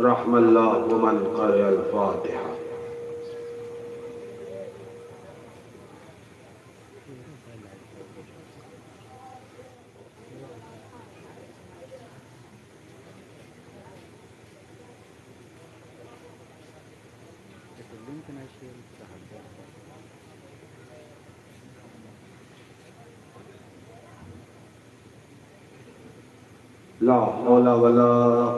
رحم اللہ من قرأ الفاتحہ۔ لا حول ولا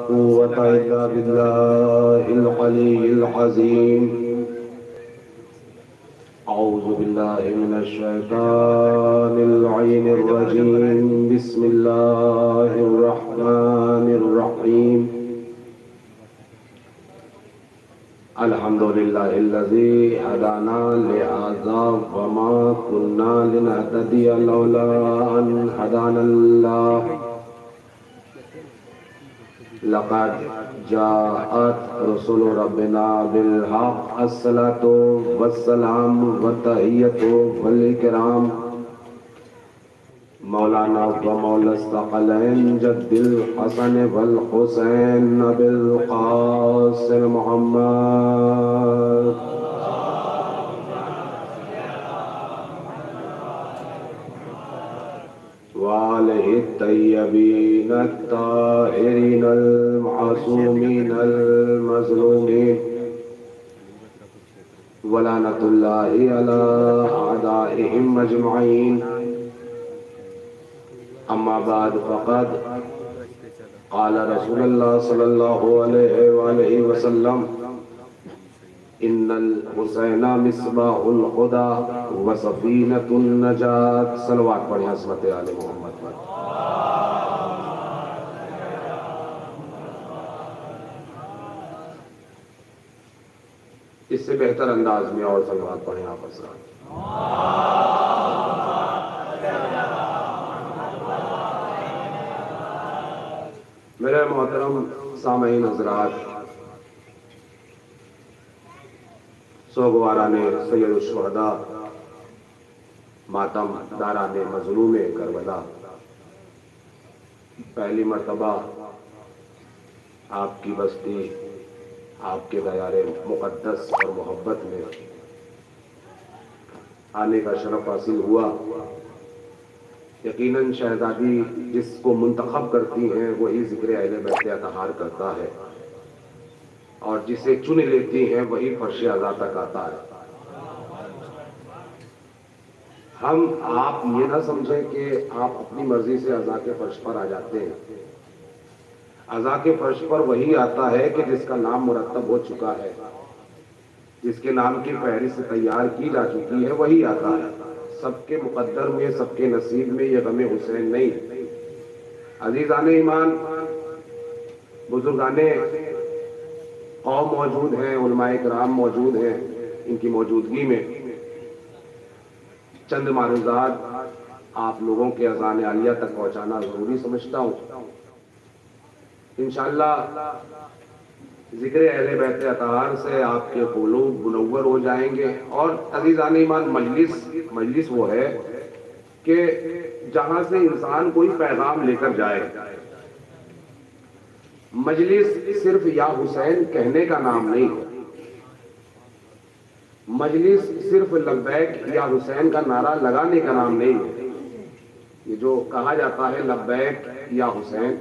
قوة إلا بالله العلي العظيم۔ أعوذ بالله من الشيطان اللعين الرجيم، بسم الله الرحمن الرحيم۔ الحمد لله الذي هدانا لهذا وما كنا لنهتدي لولا أن هدانا الله۔ لقد جاءت رسل ربنا بالحق، الصلاة والسلام والتحية والإكرام مولانا ومولا الثقلين جد الحسن والحسين بالقاسم محمد وآلہ الطیبین الطاہرین المعصومین المظلومین ولعنۃ اللہ علی اعدائہم اجمعین۔ اما بعد فقد قال رسول اللہ صلی اللہ علیہ وآلہ وسلم ان الحسین مصباح الہدی وسفینۃ النجاۃ۔ صلوات پڑھیں عظمت آل محمد پر۔ اس سے بہتر انداز میں اور صلوات پڑھیں آپ حضرات۔ میرے محترم سامعین حضرات، سوگواران سید الشہداء، ماتم داران مظلوم کربلا، پہلی مرتبہ آپ کی بستی، آپ کے دیار مقدس اور محبت میں آنے کا شرف حاصل ہوا۔ یقیناً شہزادی جس کو منتخب کرتی ہیں وہی ذکر اہل بیت اطہار کرتا ہے، اور جسے چن لیتی ہیں وہی فرش عزا تک آتا ہے۔ ہم آپ یہ نہ سمجھیں کہ آپ اپنی مرضی سے عزا کے فرش پر آ جاتے ہیں۔ عزا کے فرش پر وہی آتا ہے کہ جس کا نام مرتب ہو چکا ہے، جس کے نام کی فہرست تیار کی جا چکی ہے وہی آتا ہے۔ سب کے مقدر میں، سب کے نصیب میں یہ غم حسین نہیں۔ عزیزان ایمان، بزرگان قوم موجود ہیں، علماء کرام موجود ہیں، ان کی موجودگی میں چند معروضات آپ لوگوں کے اذان عالیہ تک پہنچانا ضروری سمجھتا ہوں۔ انشاءاللہ ذکر اہل بیت اطہار سے آپ کے قلوب منور ہو جائیں گے۔ اور عزیزان ایمان، مجلس وہ ہے کہ جہاں سے انسان کوئی پیغام لے کر جائے۔ مجلس صرف یا حسین کہنے کا نام نہیں ہے، مجلس صرف لبیک یا حسین کا نعرہ لگانے کا نام نہیں ہے۔ یہ جو کہا جاتا ہے لبیک یا حسین،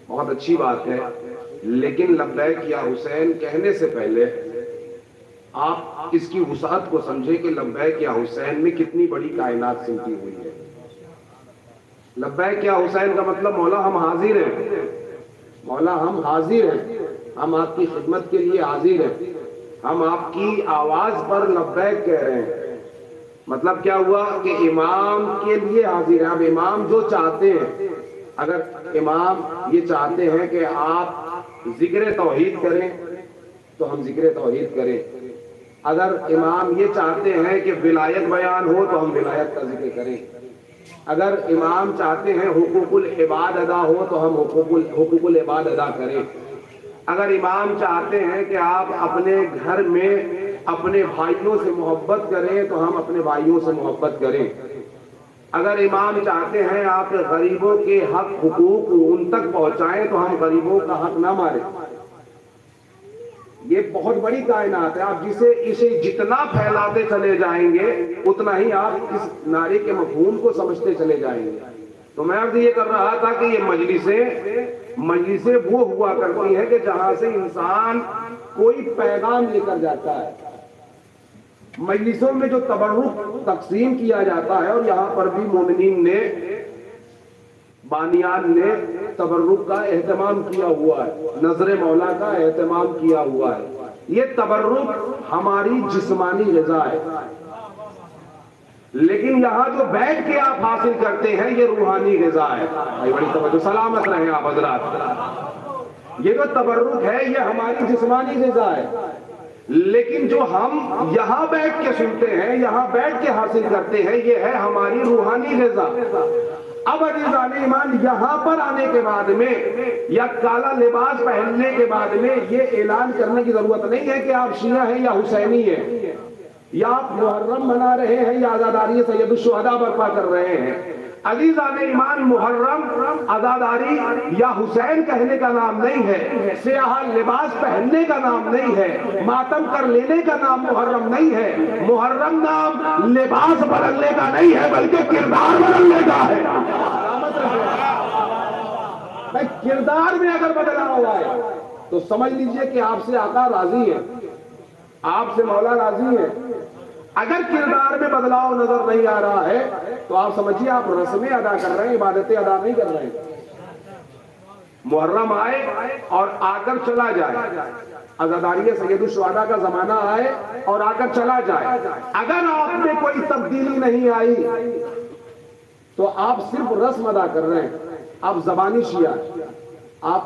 بہت اچھی بات ہے، لیکن لبیک یا حسین کہنے سے پہلے آپ اس کی وسعت کو سمجھیں کہ لبیک یا حسین میں کتنی بڑی کائنات سمٹی ہوئی ہے۔ لبیک یا حسین کا مطلب مولا ہم حاضر ہیں، مولا ہم حاضر ہیں، ہم آپ کی خدمت کے لیے حاضر ہیں، ہم آپ کی آواز پر لبیک کہہ رہے ہیں۔ مطلب کیا ہوا کہ امام کے لیے حاضر ہیں۔ اب امام جو چاہتے ہیں، اگر امام یہ چاہتے ہیں کہ آپ ذکر توحید کریں تو ہم ذکر توحید کریں، اگر امام یہ چاہتے ہیں کہ ولایت بیان ہو تو ہم ولایت کا ذکر کریں، اگر امام چاہتے ہیں حقوق العباد ادا ہو تو ہم حقوق العباد ادا کریں، اگر امام چاہتے ہیں کہ آپ اپنے گھر میں اپنے بھائیوں سے محبت کریں تو ہم اپنے بھائیوں سے محبت کریں، اگر امام چاہتے ہیں آپ غریبوں کے حق حقوق ان تک پہنچائیں تو ہم غریبوں کا حق نہ ماریں۔ بہت بڑی کائنات ہے، آپ اسے جتنا پھیلاتے چلے جائیں گے اتنا ہی آپ اس نعرے کے مفہوم کو سمجھتے چلے جائیں گے۔ تو میں عرض یہ کر رہا تھا کہ یہ مجلسیں وہ ہوا کرتی ہے کہ جہاں سے انسان کوئی پیغام لے کر جاتا ہے۔ مجلسوں میں جو تبرک تقسیم کیا جاتا ہے، اور یہاں پر بھی مومنین نے، بانیان نے تبرک کا اہتمام کیا ہوا ہے، نظر مولا کا اہتمام کیا ہوا ہے۔ یہ تبرک ہماری جسمانی غذا ہے، لیکن یہاں جو بیٹھ کے آپ حاصل کرتے ہیں یہ روحانی غذا ہے۔ بڑی توجہ، سلامت رہیں آپ حضرات۔ یہ جو تبرک ہے یہ ہماری جسمانی غذا ہے، لیکن جو ہم یہاں بیٹھ کے سنتے ہیں، یہاں بیٹھ کے حاصل کرتے ہیں، یہ ہے ہماری روحانی غذا۔ اب عزیزان ایمان، یہاں پر آنے کے بعد میں یا کالا لباس پہننے کے بعد میں یہ اعلان کرنے کی ضرورت نہیں ہے کہ آپ شیعہ ہیں یا حسینی ہیں، یا آپ محرم منا رہے ہیں یا عزاداری سید الشہداء برپا کر رہے ہیں۔ عزیزان ایمان، محرم، عزاداری یا حسین کہنے کا نام نہیں ہے، سیاہ لباس پہننے کا نام نہیں ہے، ماتم کر لینے کا نام محرم نہیں ہے۔ محرم نام لباس بدلنے کا نہیں ہے بلکہ کردار بدلنے کا ہے۔ کردار میں اگر بدلا ہوا ہے تو سمجھ لیجئے کہ آپ سے آقا راضی ہے، آپ سے مولا راضی ہے۔ اگر کردار میں بدلاؤ نظر نہیں آ رہا ہے تو آپ سمجھیے آپ رسمیں ادا کر رہے ہیں، عبادتیں ادا نہیں کر رہے ہیں۔ محرم آئے اور آ کر چلا جائے، عزاداری سید الشہداء کا زمانہ آئے اور آ کر چلا جائے، اگر آپ میں کوئی تبدیلی نہیں آئی تو آپ صرف رسم ادا کر رہے ہیں، آپ زبانی شیعہ، آپ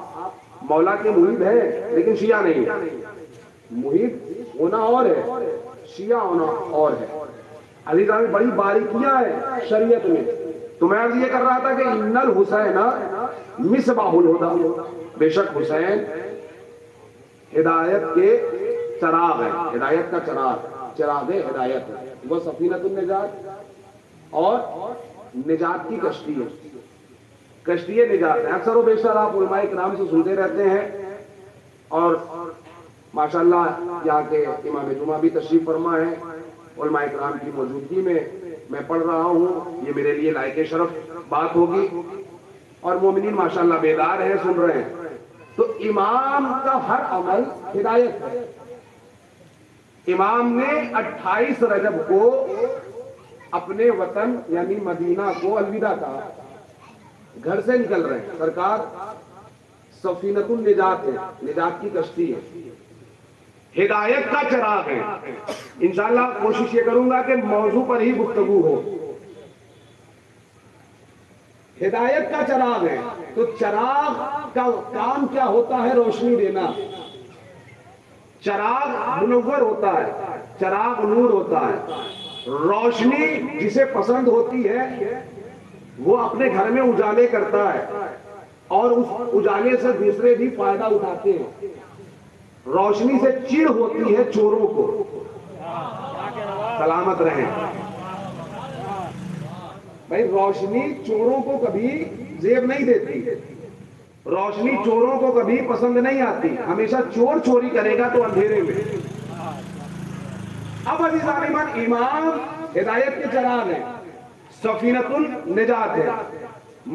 مولا کے محب ہیں لیکن شیعہ نہیں ہے۔ محب ہونا اور ہے، شیعہ ہونا اور ہے۔ عزیزان، بڑی باریکیاں ہیں شریعت میں۔ تو میں عرض یہ کر رہا تھا کہ ان الحسین مصباح الہدی، بے شک حسین ہدایت کے چراغ ہے، ہدایت کا چراغ ہدایت ہے۔ وہ سفینۃ النجات اور نجات کی کشتی ہے، کشتی نجات ہے۔ اکثر و بیشتر آپ علماء کرام سے سنتے رہتے ہیں، اور ماشاءاللہ یہاں کے امام جمعہ بھی تشریف فرما ہے، علماء کرام کی موجودگی میں پڑھ رہا ہوں، یہ میرے لیے لائق شرف بات ہوگی، اور مومنین ماشاءاللہ بیدار ہیں، سن رہے ہیں۔ تو امام کا ہر عمل ہدایت ہے۔ امام نے 28 رجب کو اپنے وطن یعنی مدینہ کو الوداع کہا، گھر سے نکل رہے ہیں، سرکار سفینۃ النجات ہے، نجات کی کشتی ہے، ہدایت کا چراغ ہے۔ انشاءاللہ کوشش یہ کروں گا کہ موضوع پر ہی گفتگو ہو۔ ہدایت کا چراغ ہے، تو چراغ کا کام کیا ہوتا ہے؟ روشنی دینا۔ چراغ منور ہوتا ہے، چراغ نور ہوتا ہے۔ روشنی جسے پسند ہوتی ہے وہ اپنے گھر میں اجالے کرتا ہے، اور اس اجالے سے دوسرے بھی فائدہ اٹھاتے ہیں۔ روشنی سے چڑ ہوتی ہے چوروں کو، سلامت رہیں بھائی۔ روشنی چوروں کو کبھی زیب نہیں دیتی، روشنی چوروں کو کبھی پسند نہیں آتی، ہمیشہ چور چوری کرے گا تو اندھیرے میں۔ اب عزیزان ایمان، امام ہدایت کے چراغ ہیں، سفینۃ النجات ہے،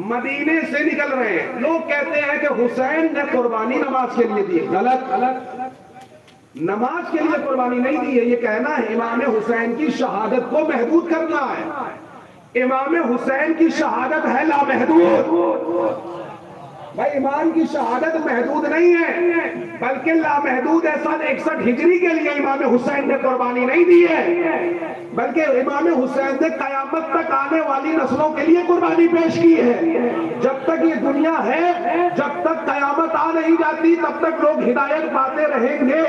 مدینے سے نکل رہے ہیں۔ لوگ کہتے ہیں کہ حسین نے قربانی نماز کے لیے دی، غلط۔ نماز کے لیے قربانی نہیں دی ہے، یہ کہنا ہے امام حسین کی شہادت کو محدود کرنا ہے۔ امام حسین کی شہادت ہے لامحدود۔ بھائی امام کی شہادت محدود نہیں ہے بلکہ لامحدود ہے۔ سن 61 ہجری کے لیے امام حسین نے قربانی نہیں دی ہے، بلکہ امام حسین نے قیامت تک آنے والی نسلوں کے لیے قربانی پیش کی ہے۔ جب تک یہ دنیا ہے، جب تک قیامت آ نہیں جاتی، تب تک لوگ ہدایت پاتے رہیں گے۔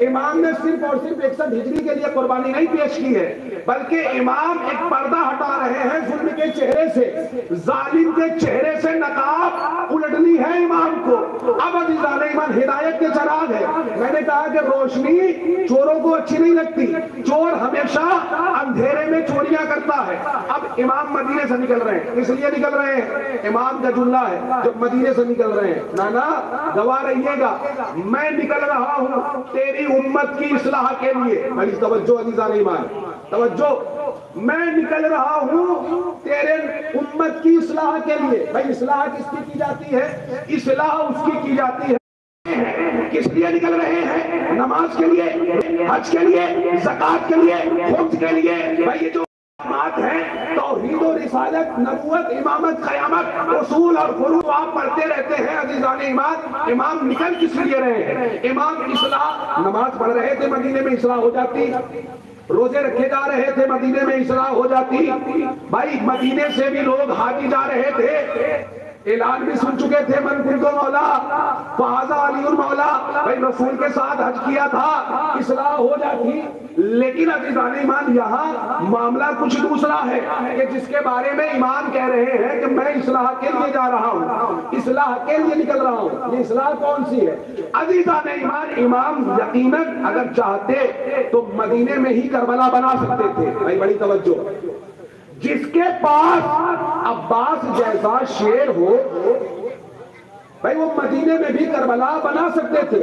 امام نے صرف اور صرف 61 ہجری کے لیے قربانی نہیں پیش کی ہے، بلکہ امام ایک پردہ ہٹا رہے ہیں ظلم کے چہرے سے، ظالم کے چہرے سے نقاب الٹنے روشنی ہے امام کو. اب عزیزان ایمان ہدایت کے چراغ ہے. میں نے کہا کہ روشنی چوروں کو اچھی نہیں لگتی, چور ہمیشہ اندھیرے میں چوریاں کرتا ہے. اب امام مدینے سے نکل رہے ہیں, اس لیے نکل رہے ہیں, امام کا جملہ ہے جب مدینے سے نکل رہے ہیں, نانا گواہ رہیے گا میں نکل رہا ہوں تیری امت کی اصلاح کے لیے. بڑی توجہ عزیزان ایمان, توجہ, میں نکل رہا ہوں تیرے امت کی اصلاح کے لیے. بھائی اصلاح کس کی جاتی ہے؟ اصلاح اس کی جاتی ہے. کس لیے نکل رہے ہیں؟ نماز کے لیے, حج کے لیے, زکوٰۃ کے لیے, خمس کے لیے. بھائی یہ جو بات ہے توحید و رسالت, نبوت, امامت, قیامت, اصول اور فروع آپ پڑھتے رہتے ہیں عزیزان ایمان. امام نکل کس لیے رہے ہیں؟ امام اصلاح, نماز پڑھ رہے تھے مدینے میں اصلاح ہو جاتی, روزے رکھے جا رہے تھے مدینے میں اصلاح ہو جاتی. بھائی مدینے سے بھی لوگ حاجی جا رہے تھے, اعلان بھی سن چکے تھے من کنت مولا فہذا علی المولا. بھائی رسول کے ساتھ حج کیا تھا, اصلاح ہو جاتی. لیکن عزیزان ایمان یہاں معاملہ کچھ دوسرا ہے کہ جس کے بارے میں امام کہہ رہے ہیں کہ میں اصلاح کے لیے جا رہا ہوں, اصلاح کے لیے نکل رہا ہوں. یہ اصلاح کون سی ہے عزیزان ایمان؟ امام یقیناً اگر چاہتے تو مدینے میں ہی کربلا بنا سکتے تھے. بھائی بڑی توجہ, جس کے پاس عباس جیسا شیر ہو بھائی وہ مدینے میں بھی کربلا بنا سکتے تھے.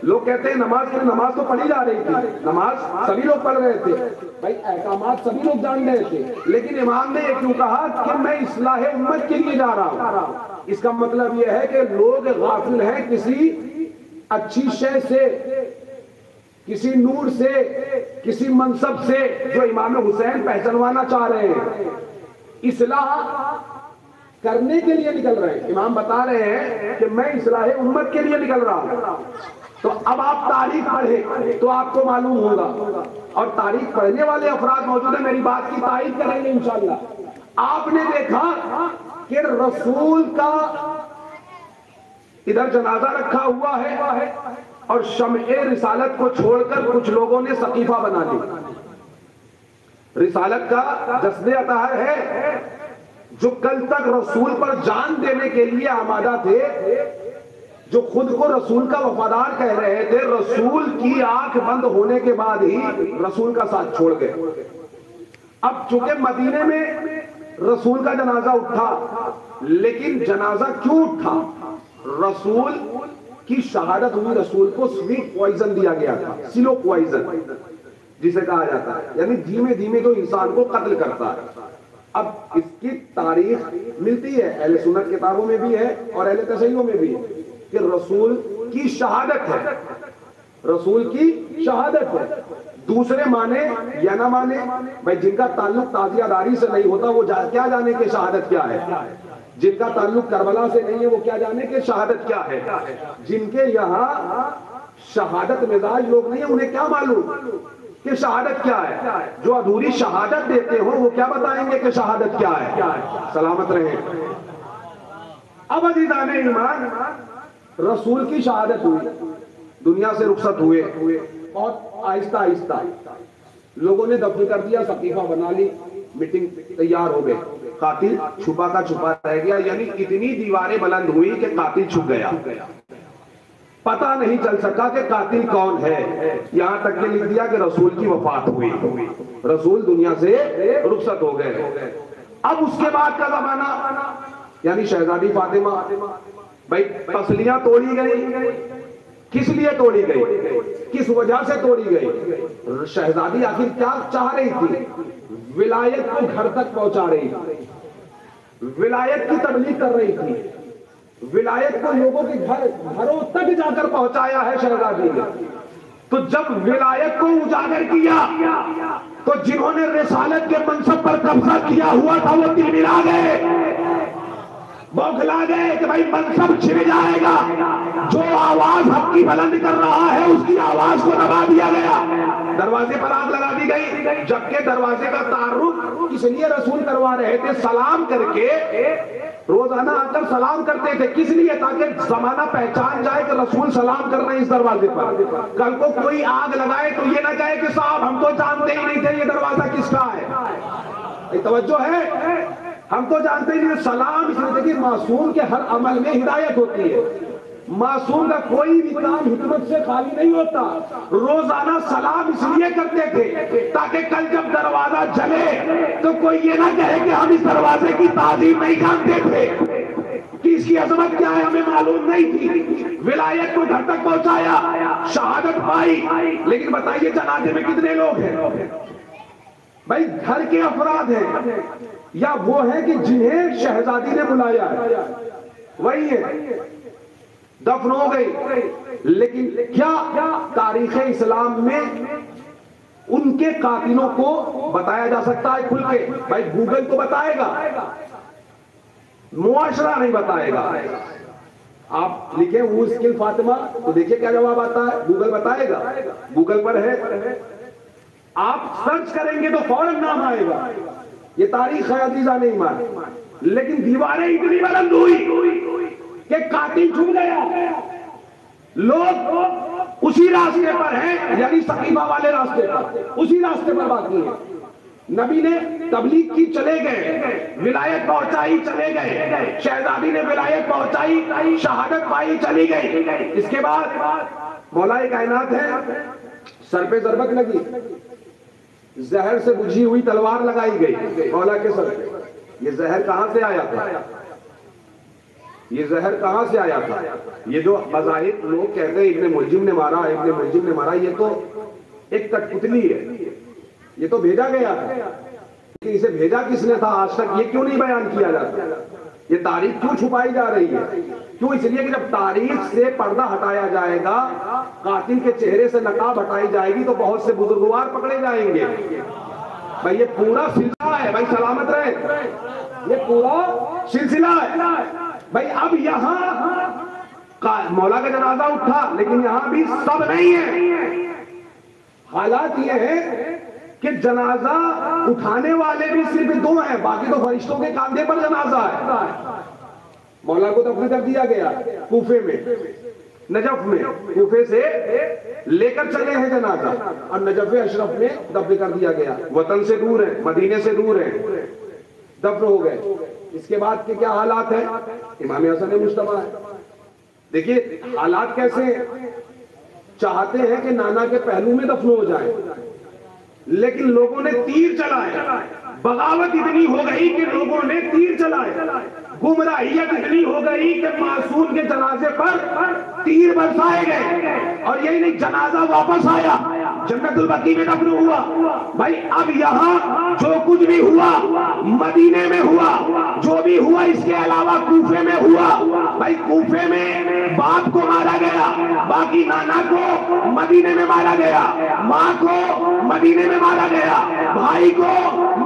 لوگ کہتے ہیں نماز تو پڑھی جا رہی تھی, نماز سبھی لوگ پڑھ رہے تھے, بھائی احکامات سبھی لوگ جان رہے تھے, لیکن امام نے یہ کیوں کہا کہ میں اصلاح امت کے لیے جا رہا ہوں؟ اس کا مطلب یہ ہے کہ لوگ غافل ہیں کسی اچھی شے سے, کسی نور سے, کسی منصب سے جو امام حسین پہچانوانا چاہ رہے ہیں. اصلاح کرنے کے لیے نکل رہے ہیں. امام بتا رہے ہیں کہ میں اصلاح امت کے لیے نکل رہا ہوں. تو اب آپ تاریخ پڑھیں تو آپ کو معلوم ہوگا, اور تاریخ پڑھنے والے افراد موجود ہیں, میری بات کی تائید کریں گے انشاءاللہ. آپ نے دیکھا کہ رسول کا ادھر جنازہ رکھا ہوا ہے اور شمع رسالت کو چھوڑ کر کچھ لوگوں نے سقیفہ بنا لی. رسالت کا جسد اطہر ہے جو کل تک رسول پر جان دینے کے لیے آمادہ تھے, جو خود کو رسول کا وفادار کہہ رہے تھے, رسول کی آنکھ بند ہونے کے بعد ہی رسول کا ساتھ چھوڑ گئے. اب چونکہ مدینے میں رسول کا جنازہ اٹھا, لیکن جنازہ کیوں اٹھا؟ رسول کی شہادت ہوئی, رسول کو سویٹ پوائزن دیا گیا تھا, سلو پوائزن جسے کہا جاتا ہے, یعنی دھیمے دھیمے جو انسان کو قتل کرتا ہے. اب اس کی تاریخ ملتی ہے اہل سنت کتابوں میں بھی ہے اور اہل تشیع میں بھی ہے کہ رسول کی شہادت ہے, رسول کی شہادت ہے. دوسرے مانے یا نہ مانے, بھائی جن کا تعلق تعزیہ داری سے نہیں ہوتا وہ کیا جانے کہ شہادت کیا ہے, جن کا تعلق کربلا سے نہیں ہے وہ کیا جانے کہ شہادت کیا ہے. جن کے یہاں شہادت مزاج لوگ نہیں ہیں انہیں کیا معلوم کہ شہادت کیا ہے. جو ادھوری شہادت دیتے ہو وہ کیا بتائیں گے کہ شہادت کیا ہے. سلامت رہیں. اب عزیزان ایمان رسول کی شہادت ہوئی, دنیا سے رخصت ہوئے, بہت آہستہ آہستہ لوگوں نے دفن کر دیا, سقیفہ بنا لی, میٹنگ تیار ہو گئے, قاتل چھپا کا چھپا رہ گیا, یعنی اتنی دیواریں بلند ہوئی کہ قاتل چھپ گیا, پتہ نہیں چل سکا کہ قاتل کون ہے. یہاں تک کہ لکھ دیا کہ رسول کی وفات ہوئی, رسول دنیا سے رخصت ہو گئے. اب اس کے بعد کا زمانہ یعنی شہزادی فاطمہ, بھائی پسلیاں توڑی گئی, کس لیے توڑی گئی, کس وجہ سے توڑی گئی؟ شہزادی آخر کیا چاہ رہی تھی؟ ولایت کو گھر تک پہنچا رہی تھی, ولایت کی تبلیغ کر رہی تھی, ولایت کو لوگوں کے گھروں تک جا کر پہنچایا ہے شہزادی نے. تو جب ولایت کو اجاگر کیا تو جنہوں نے رسالت کے منصب پر قبضہ کیا ہوا تھا وہ دل ملا گئے, بوکھلا گئے کہ بھائی منصب چھن جائے گا. جو آواز حق کی بلند کر رہا ہے اس کی آواز کو دبا دیا گیا, دروازے پر آگ لگا دی گئی. جبکہ دروازے کا تعارف اس لیے رسول کروا رہے تھے, سلام کر کے روزانہ آ کر سلام کرتے تھے. کس لیے؟ تاکہ زمانہ پہچان جائے کہ رسول سلام کر رہے ہیں اس دروازے پر. کل کو کوئی آگ لگائے تو یہ نہ کہے کہ صاحب ہم تو جانتے ہی نہیں تھے یہ دروازہ کس کا ہے. توجہ ہے. ہم تو جانتے ہی نہیں سلام اس لیے کہ معصوم کے ہر عمل میں ہدایت ہوتی ہے. معصوم کا کوئی بھی کام حکمت سے خالی نہیں ہوتا. روزانہ سلام اس لیے کرتے تھے تاکہ کل جب دروازہ جلے تو کوئی یہ نہ کہے کہ ہم اس دروازے کی تعظیم نہیں جانتے تھے, کہ اس کی عظمت کیا ہے ہمیں معلوم نہیں تھی. ولایت کو گھر تک پہنچایا, شہادت پائی. لیکن بتائیے جنازے میں کتنے لوگ ہیں؟ بھائی گھر کے افراد ہیں یا وہ ہیں کہ جنہیں شہزادی نے بلایا ہے, وہی ہے. دفن ہو گئی. لیکن کیا تاریخ اسلام میں ان کے قاتلوں کو بتایا جا سکتا ہے کھل کے؟ بھائی گوگل تو بتائے گا, معاشرہ نہیں بتائے گا. آپ لکھیں وہ اسکل فاطمہ تو دیکھیں کیا جواب آتا ہے. گوگل بتائے گا, گوگل پر ہے. آپ سرچ کریں گے تو فوراً نام آئے گا. یہ تاریخ ہے عزیزہ نہیں مان. لیکن دیواریں اتنی بلند ہوئی کہ قاتل چھپ گیا. لوگ اسی راستے پر ہیں, یعنی سقیفہ والے راستے پر, اسی راستے پر باقی ہیں. نبی نے تبلیغ کی, چلے گئے. ولایت پہنچائی, چلے گئے. شہزادی نے ولایت پہنچائی, شہادت پائی, چلی گئی. اس کے بعد مولا کائنات ہے, سر پہ ضربت لگی, زہر سے بجھی ہوئی تلوار لگائی گئی مولا کے سر پہ. یہ زہر کہاں سے آیا تھا؟ یہ زہر کہاں سے آیا تھا؟ یہ جو بظاہر لوگ کہتے ہیں ابن ملجم نے مارا, ابن ملجم نے مارا, یہ تو ایک کٹ پتلی ہے. یہ تو بھیجا گیا تھا. لیکن اسے بھیجا کس نے تھا آج تک یہ کیوں نہیں بیان کیا جاتا؟ یہ تاریخ کیوں چھپائی جا رہی ہے؟ کیوں؟ اس لیے کہ جب تاریخ سے پردہ ہٹایا جائے گا, قاتل کے چہرے سے نقاب ہٹائی جائے گی تو بہت سے بزرگوار پکڑے جائیں گے. بھائی یہ پورا سلسلہ ہے, بھائی سلامت رہے, یہ پورا سلسلہ ہے. بھائی اب یہاں مولا کا جنازہ اٹھا, لیکن یہاں بھی سب نہیں ہے. حالات یہ ہے کہ جنازہ اٹھانے والے بھی صرف 2 ہیں, باقی تو فرشتوں کے کاندھے پر جنازہ ہے. مولا کو دفن کر دیا گیا کوفے میں, نجف میں. کوفے سے لے کر چلے ہیں جنازہ اور نجف اشرف میں دفن کر دیا گیا. وطن سے دور ہے, مدینے سے دور ہے, دفن ہو گئے. اس کے بعد کے کیا حالات ہیں؟ امام حسن مجتبیٰ ہے. دیکھیے حالات کیسے ہیں. چاہتے ہیں کہ نانا کے پہلو میں دفن ہو جائے, لیکن لوگوں نے تیر چلائے. بغاوت اتنی ہو گئی کہ لوگوں نے تیر چلائے. گمراہیت اتنی ہو گئی کہ معصوم کے جنازے پر تیر برسائے گئے. اور یہی نہیں, جنازہ واپس آیا, جنت البقیع میں دفن ہوا. بھائی اب یہاں جو کچھ بھی ہوا مدینے میں ہوا, جو بھی ہوا اس کے علاوہ کوفے میں ہوا. بھائی کوفے میں باپ کو مارا گیا, باقی نانا کو مدینے میں مارا گیا, ماں کو مدینے میں مارا گیا, بھائی کو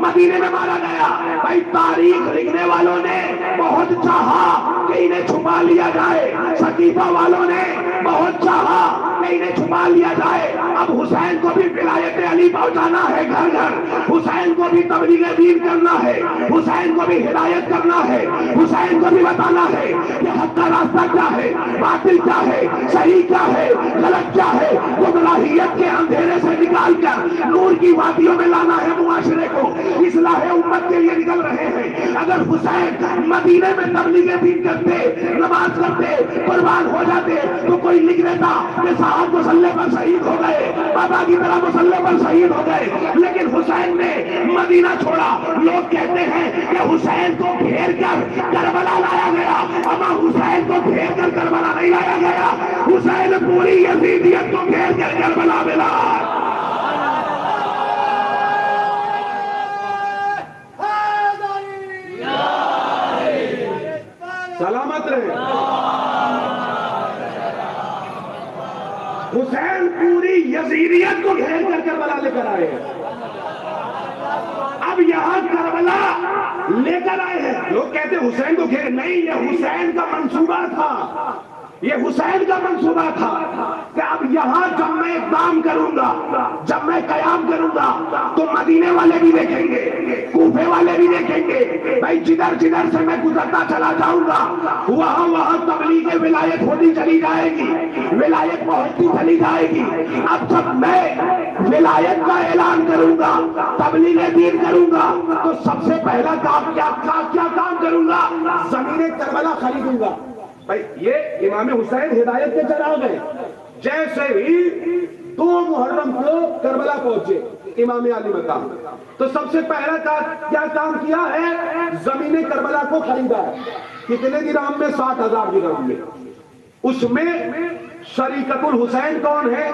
مدینے میں مارا گیا. بھائی تاریخ لکھنے والوں نے بہت چاہا کہ انہیں چھپا لیا جائے, سقیفہ والوں نے بہت چاہا کہ انہیں چھپا لیا جائے. اب حسین کو بھی ولایت علی پہنچانا ہے گھر گھر, حسین کو بھی تبلیغ دین کرنا ہے, حسین کو بھی ہدایت کرنا ہے, حسین کو بھی بتانا ہے کہ حق کا راستہ کیا ہے, باطل کیا ہے, صحیح کیا ہے, غلط کیا ہے. گمراہیت کے اندھیرے سے نکال کر نور کی وادیوں میں لانا ہے معاشرے کو. اصلاح امت کے لیے نکل رہے ہیں. اگر حسین مدینے میں تبلیغ دین کرتے, نماز کرتے, قربان ہو جاتے تو کوئی لکھ دیتا کہ صاحب مسلح پر شہید ہو گئے, بابا کی طرح مسلح پر شہید ہو گئے. لیکن حسین نے مدینہ چھوڑا. لوگ کہتے ہیں کہ حسین کو گھیر کر کربلا لایا گیا, اما حسین کو گھیر کر کربلا نہیں لایا گیا. حسین پوری یزیدیت کو گھیر کر کربلا میں لایا. سلامت رہے. حسین پوری یزیدیت کو گھیر کر کربلا لے کر آئے ہیں. اب یہاں کربلا لے کر آئے ہیں. لوگ کہتے ہیں حسین کو گھیر, نہیں, یہ حسین کا منصوبہ تھا. یہ حسین کا منصوبہ تھا کہ اب یہاں جب میں اقدام کروں گا، جب میں قیام کروں گا تو مدینے والے بھی دیکھیں گے، کوفے والے بھی دیکھیں گے، بھائی جدھر جدھر سے میں گزرتا چلا جاؤں گا وہاں وہاں تبلیغ ولایت ہوتی چلی جائے گی، ولایت پہنچتی چلی جائے گی۔ اب جب میں ولایت کا اعلان کروں گا، تبلیغ دین کروں گا، تو سب سے پہلا کام کیا کام کروں گا؟ زمین کربلا خریدوں گا۔ بھائی یہ امام حسین ہدایت کے چراغ ہیں۔ جیسے ہی 2 محرم کو کربلا پہنچے امام علی مقام، تو سب سے پہلا کیا کام کیا ہے؟ زمین کربلا کو خریدا ہے۔ کتنے درہم میں؟ 60,000 درہم میں۔ اس میں شریکت الحسین کون ہے؟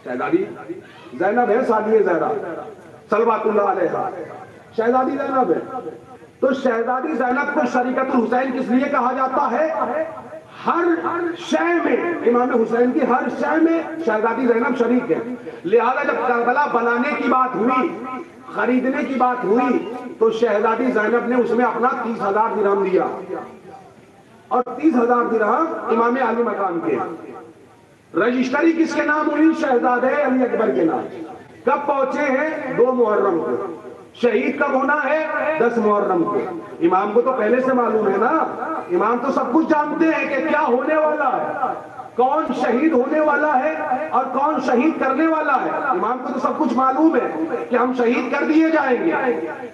شہزادی زینب ہے، ثانیہ زہرا صلوات اللہ علیہا، شہزادی زینب ہے۔ تو شہزادی زینب کو شریکت الحسین کس لیے کہا جاتا ہے؟ ہر شے میں امام حسین کی ہر شے میں شہزادی زینب شریک ہے۔ لہذا جب کربلا بنانے کی بات ہوئی، خریدنے کی بات ہوئی، تو شہزادی زینب نے اس میں اپنا 30,000 درہم دیا، اور 30,000 درہم امام علی مقام کے۔ رجسٹری کس کے نام ہوئی؟ شہزادے علی اکبر کے نام۔ کب پہنچے ہیں؟ 2 محرم کو۔ شہید کب ہونا ہے؟ 10 محرم کو۔ امام کو تو پہلے سے معلوم ہے نا، امام تو سب کچھ جانتے ہیں کہ کیا ہونے والا ہے، کون شہید ہونے والا ہے اور کون شہید کرنے والا ہے۔ امام کو تو سب کچھ معلوم ہے کہ ہم شہید کر دیے جائیں گے،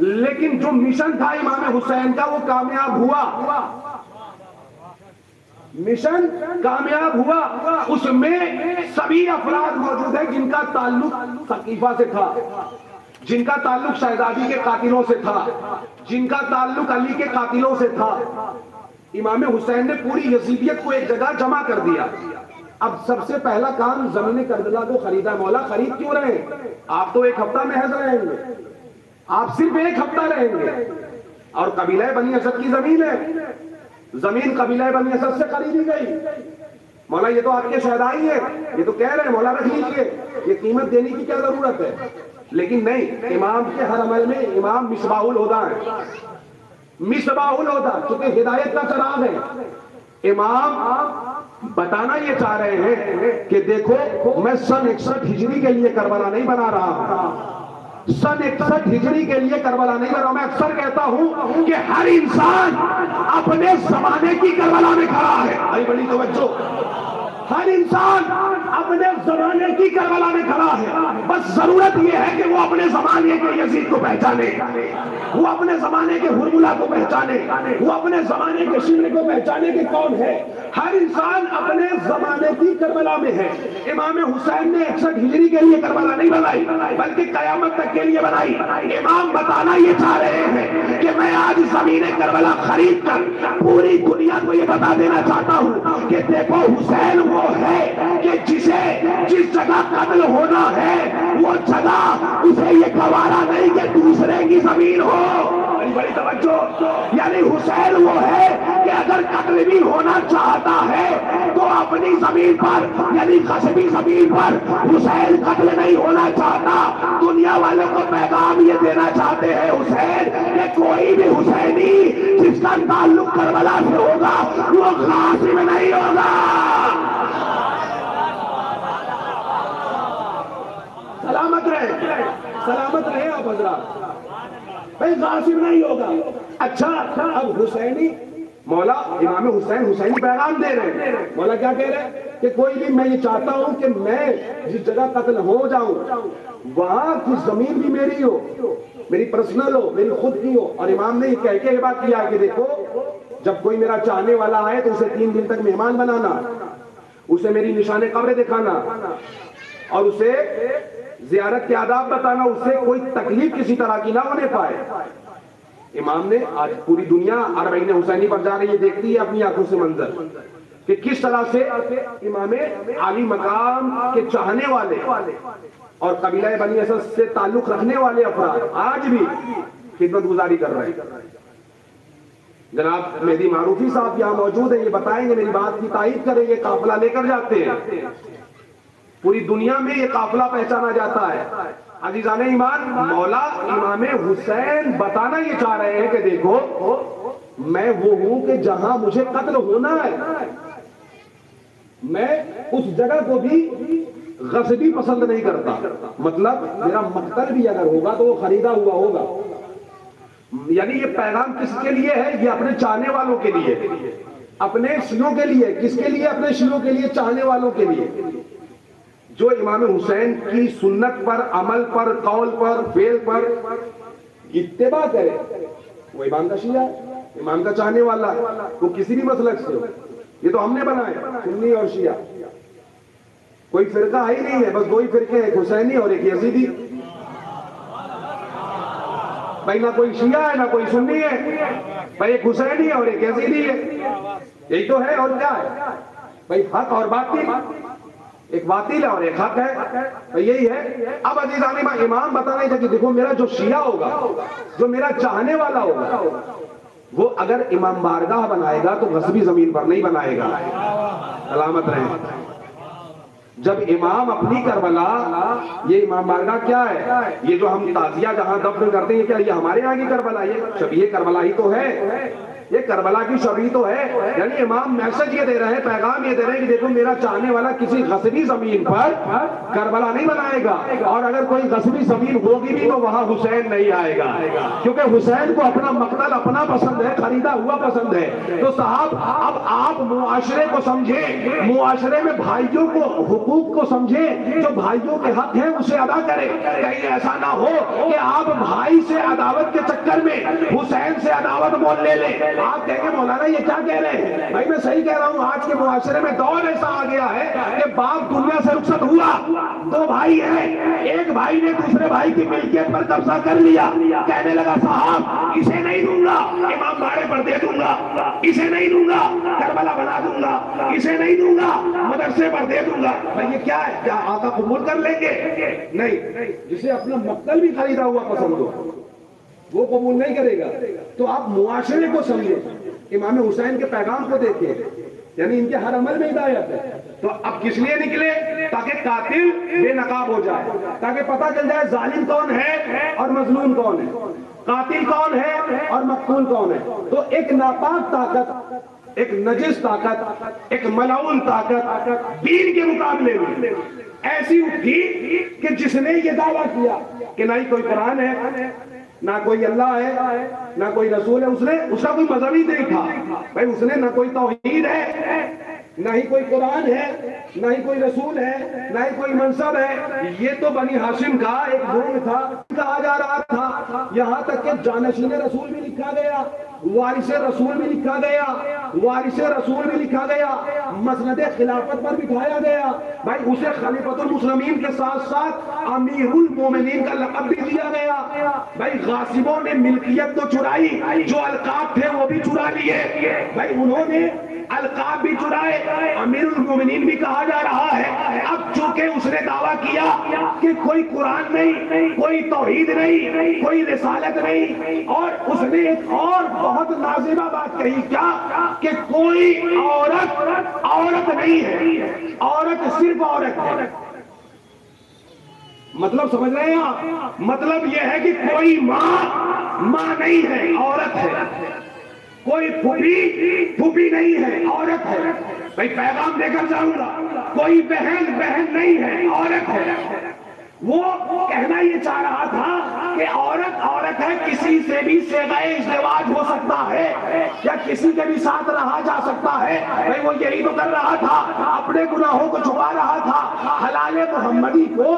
لیکن جو مشن تھا امام حسین کا وہ کامیاب ہوا، مشن کامیاب ہوا۔ اس میں سبھی افراد موجود ہیں جن کا تعلق ثقیفہ سے تھا، جن کا تعلق شہزادی کے قاتلوں سے تھا، جن کا تعلق علی کے قاتلوں سے تھا۔ امام حسین نے پوری یزیدیت کو ایک جگہ جمع کر دیا۔ اب سب سے پہلا کام زمین کربلا کو خریدا۔ مولا خرید کیوں رہے ہیں؟ آپ تو 1 ہفتہ محض رہیں گے، آپ صرف 1 ہفتہ رہیں گے، اور قبیلہ بنی اسد کی زمین ہے، زمین قبیلہ بنی اسد سے خریدی گئی۔ مولا یہ تو آپ کے شہدائی ہے، یہ تو کہہ رہے ہیں مولا رکھ لیجیے، یہ قیمت دینے کی کیا ضرورت ہے؟ لیکن نہیں، امام کے ہر عمل میں امام مصباح الہدیٰ ہے، مصباح الہدیٰ، چونکہ ہدایت کا چراغ ہے۔ امام بتانا یہ چاہ رہے ہیں کہ دیکھو میں سن 61 ہجری کے لیے کربلا نہیں بنا رہا ہوں، سن 61 ہجری کے لیے کربلا نہیں بنا رہا ہوں۔ میں اکثر کہتا ہوں کہ ہر انسان اپنے زمانے کی کربلا میں کھڑا ہے۔ بھائی بڑی توجہ، ہر انسان اپنے زمانے کی کربلا میں کھڑا ہے، بس ضرورت یہ ہے کہ وہ اپنے زمانے کے یزید کو پہچانے، وہ اپنے زمانے کے ہرملہ کو پہچانے، وہ اپنے زمانے کے شمر کو پہچانے کہ کون ہے۔ ہر انسان اپنے زمانے کی کربلا میں ہے۔ امام حسین نے 61 ہجری کے لیے کربلا نہیں بنائی، بلکہ قیامت تک کے لیے بنائی۔ امام بتانا یہ چاہ رہے ہیں کہ میں آج زمین کربلا خرید کر پوری دنیا کو یہ بتا دینا چاہتا ہوں کہ دیکھو حسین وہ ہے کہ جس جگہ قتل ہونا ہے وہ جگہ اسے یہ گوارا نہیں کہ دوسرے کی زمین ہو۔ بڑی توجہ، یعنی حسین وہ ہے کہ اگر قتل بھی ہونا چاہتا ہے تو اپنی زمین پر، یعنی غصبی زمین پر حسین قتل نہیں ہونا چاہتا۔ دنیا والوں کو پیغام یہ دینا چاہتے ہیں حسین کہ کوئی بھی حسینی جس کا تعلق کربلا سے ہوگا وہ غاصب نہیں ہوگا۔ سلامت رہے، سلامت رہے آپ حضرات، بھائی غاصب نہیں ہوگا۔ اچھا، اب حسینی مولا امام حسینی پیغام دے رہے ہیں۔ مولا کیا کہہ رہے ہیں کہ کوئی بھی، میں یہ چاہتا ہوں کہ میں جس جگہ قتل ہو جاؤں وہاں کی زمین بھی میری ہو، میری پرسنل ہو، میری خود کی ہو۔ اور امام نے یہ کہہ کے یہ بات کیا کہ دیکھو جب کوئی میرا چاہنے والا آئے تو اسے 3 دن تک مہمان بنانا، اسے میری نشان قبر دکھانا، اور اسے زیارت کے آداب بتانا، اس سے کوئی تکلیف کسی طرح کی نہ ہونے پائے۔ امام نے آج پوری دنیا اربعین حسینی پر جا رہی ہے، دیکھتی ہے اپنی آنکھوں سے منظر کہ کس طرح سے امام علی مقام کے چاہنے والے اور قبیلہ بنی اسد سے تعلق رکھنے والے افراد آج بھی خدمت گزاری کر رہے ہیں۔ جناب مہدی معروفی صاحب یہاں موجود ہیں، یہ بتائیں گے، میری بات کی تائید کریں گے۔ قافلہ لے کر جاتے ہیں، پوری دنیا میں یہ قافلہ پہچانا جاتا ہے۔ عزیزان ایمان، مولا امام حسین بتانا یہ چاہ رہے ہیں کہ دیکھو میں وہ ہوں کہ جہاں مجھے قتل ہونا ہے میں اس جگہ کو بھی غصبی پسند نہیں کرتا، مطلب میرا مقتل بھی اگر ہوگا تو وہ خریدا ہوا ہوگا. یعنی یہ پیغام کس کے لیے ہے؟ یہ اپنے چاہنے والوں کے لیے، اپنے شیعوں کے لیے. کس کے لیے؟ اپنے شیعوں کے لیے، چاہنے والوں کے لیے. جو امام حسین کی سنت پر، عمل پر، قول پر، فعل پر اتباع کرے وہ امام کا شیعہ ہے، امام کا چاہنے والا ہے، وہ کسی بھی مسلک سے ہو. یہ تو ہم نے بنائے سنی اور شیعہ، کوئی فرقہ ہی نہیں ہے، بس دو ہی فرقے، ایک حسینی اور ایک یزیدی. بھائی نہ کوئی شیعہ ہے نہ کوئی سنی ہے، بھائی ایک حسینی ہے اور ایک یزیدی ہے، یہی تو ہے. اور کیا ہے بھائی؟ حق اور باطل، ایک باطل ہے اور ایک حق ہے، بھائی یہی ہے. اب عزیزان امام بتا رہے تھے کہ دیکھو میرا جو شیعہ ہوگا، جو میرا چاہنے والا ہوگا، وہ اگر امام بارگاہ بنائے گا تو غصبی زمین پر نہیں بنائے گا. سلامت رہے. جب امام اپنی کربلا، یہ امام بارگاہ کیا ہے؟ یہ جو ہم تعزیہ جہاں دفن کرتے ہیں، کیا یہ ہمارے یہاں کی کربلا؟ یہ شبیہ کربلا ہی تو ہے، یہ کربلا کی شبیہ تو ہے. یعنی امام میسج یہ دے رہے ہیں، پیغام یہ دے رہے ہیں کہ دیکھو میرا چاہنے والا کسی غصبی زمین پر کربلا نہیں بنائے گا، اور اگر کوئی غصبی زمین ہوگی بھی تو وہاں حسین نہیں آئے گا، کیونکہ حسین کو اپنا مقتل اپنا پسند ہے، خریدا ہوا پسند ہے. تو صاحب اب آپ معاشرے کو سمجھیں، معاشرے میں بھائیوں کو، حقوق کو سمجھیں، جو بھائیوں کے حق ہیں اسے ادا کریں. کہیں ایسا نہ ہو کہ آپ بھائی سے عداوت کے چکر میں حسین سے عداوت مول لے لیں. آپ کہیں گے مولانا یہ کیا کہہ رہے ہیں؟ بھائی میں صحیح کہہ رہا ہوں. آج کے معاشرے میں دور ایسا آ گیا ہے کہ باپ دنیا سے رخصت ہوا، دو بھائی ہیں، ایک بھائی نے دوسرے بھائی کی ملکیت پر قبضہ کر لیا، کہنے لگا صاحب اسے نہیں دوں گا، امام باڑے پر دے دوں گا، اسے نہیں دوں گا، کربلا بنا دوں گا، اسے نہیں دوں گا، مدرسے پر دے دوں گا. بھائی یہ کیا ہے؟ کیا آقا قبول کر لیں گے؟ نہیں. جسے اپنا مقتل بھی خریدا ہوا پسند ہو وہ قبول نہیں کرے گا. تو آپ معاشرے کو سمجھیں، امام حسین کے پیغام کو دیکھیں، یعنی ان کے ہر عمل میں ہدایت ہے. تو اب کس لیے نکلے؟ تاکہ قاتل بے نقاب ہو جائے، تاکہ پتہ چل جائے ظالم کون ہے اور مظلوم کون ہے، قاتل کون ہے اور مقتول کون ہے. تو ایک ناپاک طاقت، ایک نجس طاقت، ایک ملعون طاقت دین کے مقابلے میں ایسی اٹھی کہ جس نے یہ دعویٰ کیا کہ نہ ہی کوئی قرآن ہے، نہ کوئی اللہ ہے، نہ کوئی رسول ہے. اس کا کوئی مذہب ہی نہیں تھا بھائی. اس نے نہ کوئی توحید ہے، نہ ہی کوئی قرآن ہے، نہ ہی کوئی رسول ہے، نہ ہی کوئی منصب ہے. یہ تو بنی ہاشم کا ایک گروہ تھا، کہا جا رہا تھا. یہاں تک کہ جانشین رسول بھی لکھا گیا، وارث رسول بھی لکھا گیا، وارث رسول بھی لکھا گیا، مسند خلافت پر بٹھایا گیا. بھائی اسے خلیفۃ المسلمین کے ساتھ ساتھ امیر المومنین کا لقب بھی دیا گیا. بھائی غاصبوں نے ملکیت تو چرائی، جو القاب تھے وہ بھی چرا لیے. بھائی انہوں نے القاب بھی چرائے، امیر المومنین بھی کہا جا رہا ہے. اب چونکہ اس نے دعویٰ کیا کہ کوئی قرآن نہیں، کوئی توحید نہیں، کوئی رسالت نہیں، اور اس نے ایک اور بہت نازیبہ بات کہی، کیا کہ کوئی عورت نہیں ہے، عورت صرف عورت ہے. مطلب سمجھ رہے ہیں آپ؟ مطلب یہ ہے کہ کوئی ماں نہیں ہے، عورت ہے. کوئی پھوپھی نہیں ہے، عورت ہے. بھائی پیغام دے کر جاؤں گا، کوئی بہن نہیں ہے، عورت ہے. وہ کہنا یہ چاہ رہا تھا کہ عورت ہے، کسی سے بھی صیغہ ازدواج ہو سکتا ہے یا کسی کے بھی ساتھ رہا جا سکتا ہے. بھائی وہ یہی تو کر رہا تھا، اپنے گناہوں کو چھپا رہا تھا، حلال محمدی کو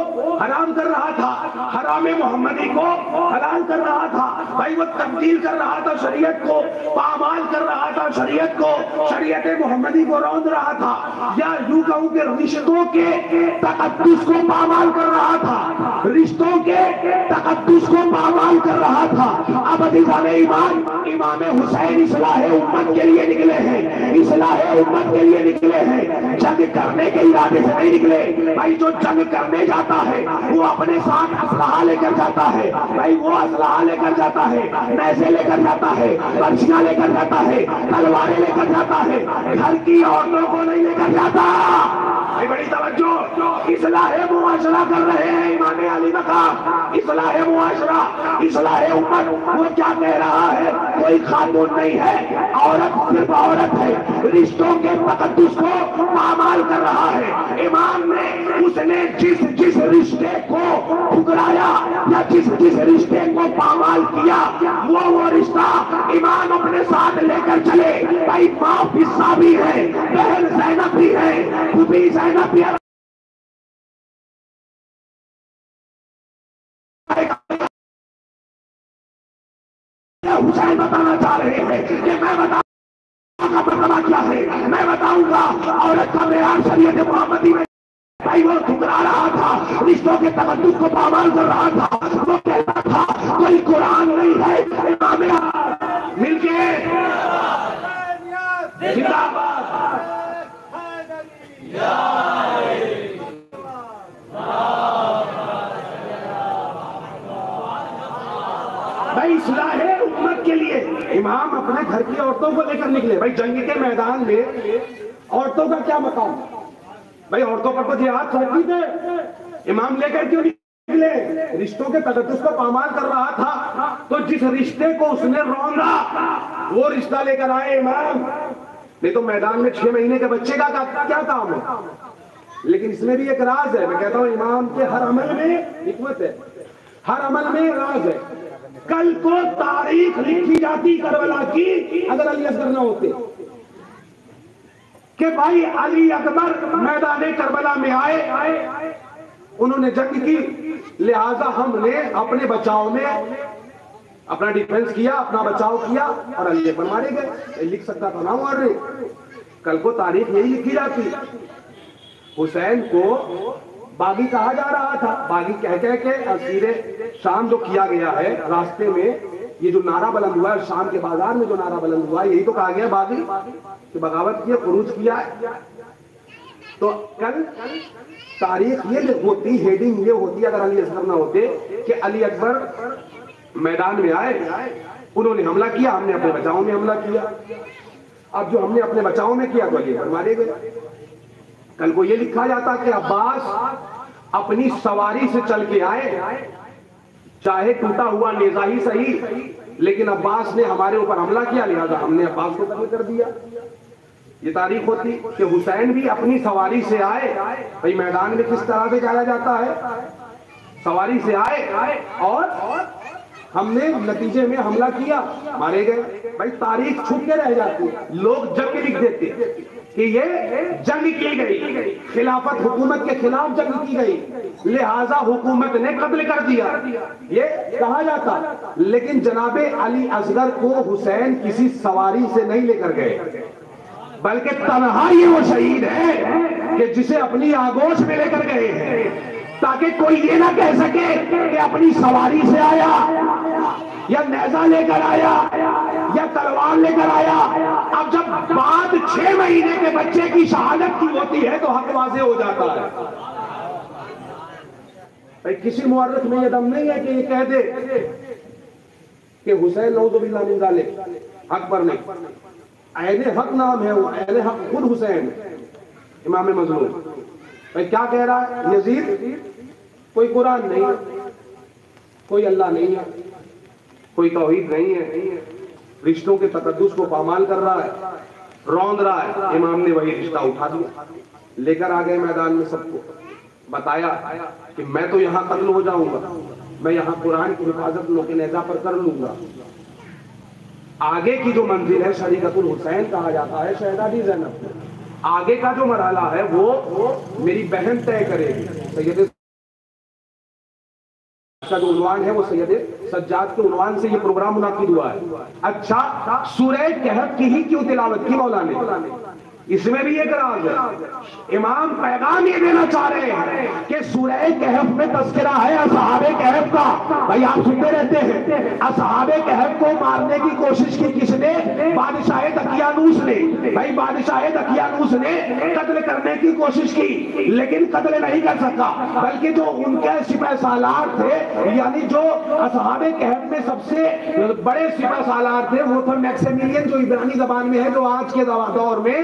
حرام کر رہا تھا، حرام محمدی کو حلال کر رہا تھا. بھائی وہ تبدیل کر رہا تھا شریعت کو، پامال کر رہا تھا شریعت کو، شریعت محمدی کو روند رہا تھا، یا یوں کہوں کہ رشتوں کے تقدس کو پامال کر رہا تھا، رشتوں کے تقدس کو پامال کر رہا تھا. اب عزیزان ایمان، امام حسین اصلاح امت کے لیے نکلے ہیں، اصلاح امت کے لیے نکلے ہیں، جنگ کرنے کے ارادے سے نہیں نکلے. بھائی جو جنگ کرنے جاتا ہے وہ اپنے ساتھ اسلحہ لے کر جاتا ہے. بھائی وہ اسلحہ لے کر جاتا ہے، نیزے لے کر جاتا ہے، برچیاں لے کر جاتا ہے، تلواریں لے کر جاتا ہے. گھر کی عورتوں کو نہیں لے کر جاتا. بڑی توجہ، اصلاح معاشرہ کر رہے ہیں امام علی مقام، اصلاح معاشرہ، اصلاح امت۔ وہ کیا کہہ رہا ہے؟ کوئی خاتون نہیں ہے، عورت صرف عورت ہے، رشتوں کے تقدس کو پامال کر رہا ہے۔ امام نے اس نے جس رشتے کو ٹھکرایا یا جس رشتے کو پامال کیا، وہ رشتہ امام اپنے ساتھ لے کر چلے۔ بھائی ماں حصہ بھی ہے، بہن زینب بھی ہے، پھوپھی زینب بھی ہے۔ حسین بتانا چاہ رہے ہیں کہ میں بتاؤں گا مرتبہ کیا ہے، میں بتاؤں گا عورت کا معیار شریعت محمدی میں۔ بھائی وہ ٹھکرا رہا تھا، رشتوں کے تقدس کو پامال کر رہا تھا، وہ کہتا تھا کوئی قرآن نہیں ہے۔ امام مل کے زندہ باد۔ بھائی اصلاح امت کے لیے امام اپنے گھر کی عورتوں کو لے کر نکلے۔ بھائی جنگ کے میدان میں عورتوں کا کیا مقام؟ بھائی عورتوں پر تو جہاد فرض تھے، امام لے کر کیوں نکلے؟ رشتوں کے تقدس کو پامال کر رہا تھا، تو جس رشتے کو اس نے روندا وہ رشتہ لے کر آئے امام۔ نہیں تو میدان میں 6 مہینے کے بچے کا کیا کام ہے؟ لیکن اس میں بھی ایک راز ہے، میں کہتا ہوں امام کے ہر عمل میں حکمت ہے، ہر عمل میں راز ہے۔ کل کو تاریخ لکھی جاتی کربلا کی اگر علی اصغر نہ ہوتے، کہ بھائی علی اکبر میدان کربلا میں آئے، انہوں نے جنگ کی، لہذا ہم نے اپنے بچاؤ میں اپنا ڈیفنس کیا، اپنا بچاؤ کیا اور علی اکبر مارے گئے۔ لکھ سکتا تھا نا مار رہے، کل کو تاریخ یہی لکھی جاتی۔ حسین کو باغی کہا جا رہا تھا، باغی کہہ کے اسیر شام جو کیا گیا ہے راستے میں، یہ جو نعرہ بلند ہوا ہے شام کے بازار میں، جو نعرہ بلند ہوا ہے یہی تو کہا گیا باغی کہ بغاوت کی، خروج کیا ہے۔ تو کل تاریخ یہ ہوتی، ہیڈنگ یہ ہوتی اگر علی اصغر نہ ہوتے کہ علی اکبر میدان میں آئے، انہوں نے حملہ کیا، ہم نے اپنے بچاؤ میں حملہ کیا۔ اب جو ہم نے اپنے بچاؤ میں کیا تو علی اکبر مارے گئے۔ کل کو یہ لکھا جاتا کہ عباس اپنی سواری سے چل کے آئے، چاہے ٹوٹا ہوا نیزہ ہی صحیح، لیکن عباس نے ہمارے اوپر حملہ کیا، لہذا ہم نے عباس کو قتل کر دیا۔ یہ تاریخ ہوتی کہ حسین بھی اپنی سواری سے آئے۔ بھئی میدان میں کس طرح سے جایا جاتا ہے؟ سواری سے آئے اور ہم نے نتیجے میں حملہ کیا، مارے گئے۔ بھائی تاریخ چھپ کے رہ جاتی ہے، لوگ جنگ لکھ دیتے کہ یہ جنگ کی گئی، خلافت حکومت کے خلاف جنگ کی گئی، لہذا حکومت نے قتل کر دیا، یہ کہا جاتا۔ لیکن جناب علی اصغر کو حسین کسی سواری سے نہیں لے کر گئے، بلکہ تنہا ہی وہ شہید ہے کہ جسے اپنی آغوش میں لے کر گئے ہیں، تاکہ کوئی یہ نہ کہہ سکے کہ اپنی سواری سے آیا یا نیزہ لے کر آیا یا تلوار لے کر آیا۔ اب جب بعد 6 مہینے کے بچے کی شہادت کی ہوتی ہے تو حق واضح ہو جاتا ہے۔ بھئی کسی مورخ میں یہ دم نہیں ہے کہ یہ کہہ دے کہ حسین نعوذ باللہ من ذالک حق پر نہیں، اہل حق نام ہے وہ، اہل حق خود حسین امام مظلوم۔ بھئی کیا کہہ رہا ہے یزید؟ کوئی قرآن نہیں ہے، کوئی اللہ نہیں ہے، کوئی توحید نہیں ہے، رشتوں کے تقدس کو پامال کر رہا ہے، روند رہا ہے۔ امام نے وہی رشتہ اٹھا دیا، لے کر آ گئے میدان میں، سب کو بتایا کہ میں تو یہاں قتل ہو جاؤں گا، میں یہاں قرآن کی حفاظت لوگ کے نیزہ پر کر لوں گا۔ آگے کی جو منزل ہے شریعت الحسین کہا جاتا ہے، شہزادی زینب، آگے کا جو مرحلہ ہے وہ میری بہن طے کرے گی۔ سید کا جو عنوان ہے وہ سید سجاد کے عنوان سے یہ پروگرام منعقد ہوا ہے۔ اچھا سورہ کہف کی ہی کیوں تلاوت کی مولا نے؟ اس میں بھی ایک راز ہے۔ امام پیغام یہ دینا چاہ رہے ہیں کہ سورہ کہف میں تذکرہ ہے اصحاب کہف کا۔ بھائی آپ سنتے رہتے ہیں اصحاب کہف کو مارنے کی کوشش کی کس نے؟ بادشاہ دقیانوس نے۔ بھائی بادشاہ دقیانوس نے قتل کرنے کی کوشش کی لیکن قتل نہیں کر سکا، بلکہ جو ان کے سپہ سالار تھے، یعنی جو اصحاب کہف میں سب سے بڑے سپہ سالار تھے وہ تھے میکسیملین، جو عبرانی زبان میں ہے، جو آج کے دور میں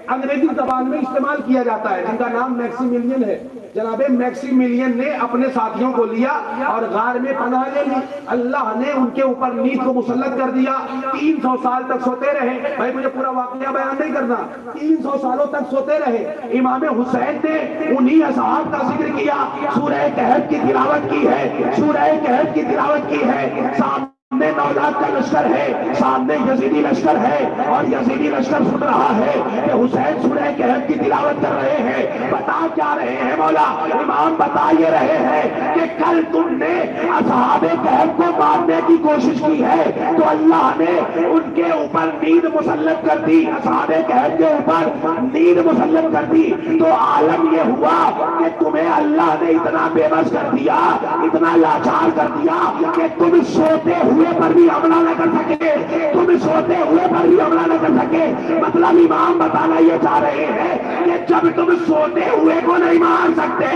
انگریزی زبان میں استعمال کیا جاتا ہے، جن کا نام میکسیملین ہے۔ جناب میکسیملین نے اپنے ساتھیوں کو لیا اور غار میں پناہ لے لی۔ اللہ نے ان کے اوپر نیند کو مسلط کر دیا، 300 سال تک سوتے رہے۔ بھائی مجھے پورا واقعہ بیان نہیں کرنا، 300 سالوں تک سوتے رہے۔ امام حسین نے انہی اصحاب کا ذکر کیا، سورہ کہف کی تلاوت کی ہے، سورہ کہف کی تلاوت کی ہے۔ سامنے 9 لاکھ کا لشکر ہے، سامنے یزیدی لشکر ہے، اور یزیدی لشکر سن رہا ہے کہ حسین سورہ کہف کی تلاوت کر رہے ہیں۔ بتا کیا رہے ہیں مولا؟ امام بتا یہ رہے ہیں کہ کل تم نے اصحاب کہف کو مارنے کی کوشش کی ہے تو اللہ نے ان کے اوپر نیند مسلط کر دی، اصحاب کہف کے اوپر نیند مسلط کر دی۔ تو عالم یہ ہوا کہ تمہیں اللہ نے اتنا بے بس کر دیا، اتنا لاچار کر دیا کہ تم سوتے ہوئے پر بھی حملہ نہ کر سکے، تم سوتے ہوئے پر بھی حملہ نہ کر سکے۔ مطلب امام بتانا یہ چاہ رہے ہیں کہ جب تم سوتے ہوئے کو نہیں مار سکتے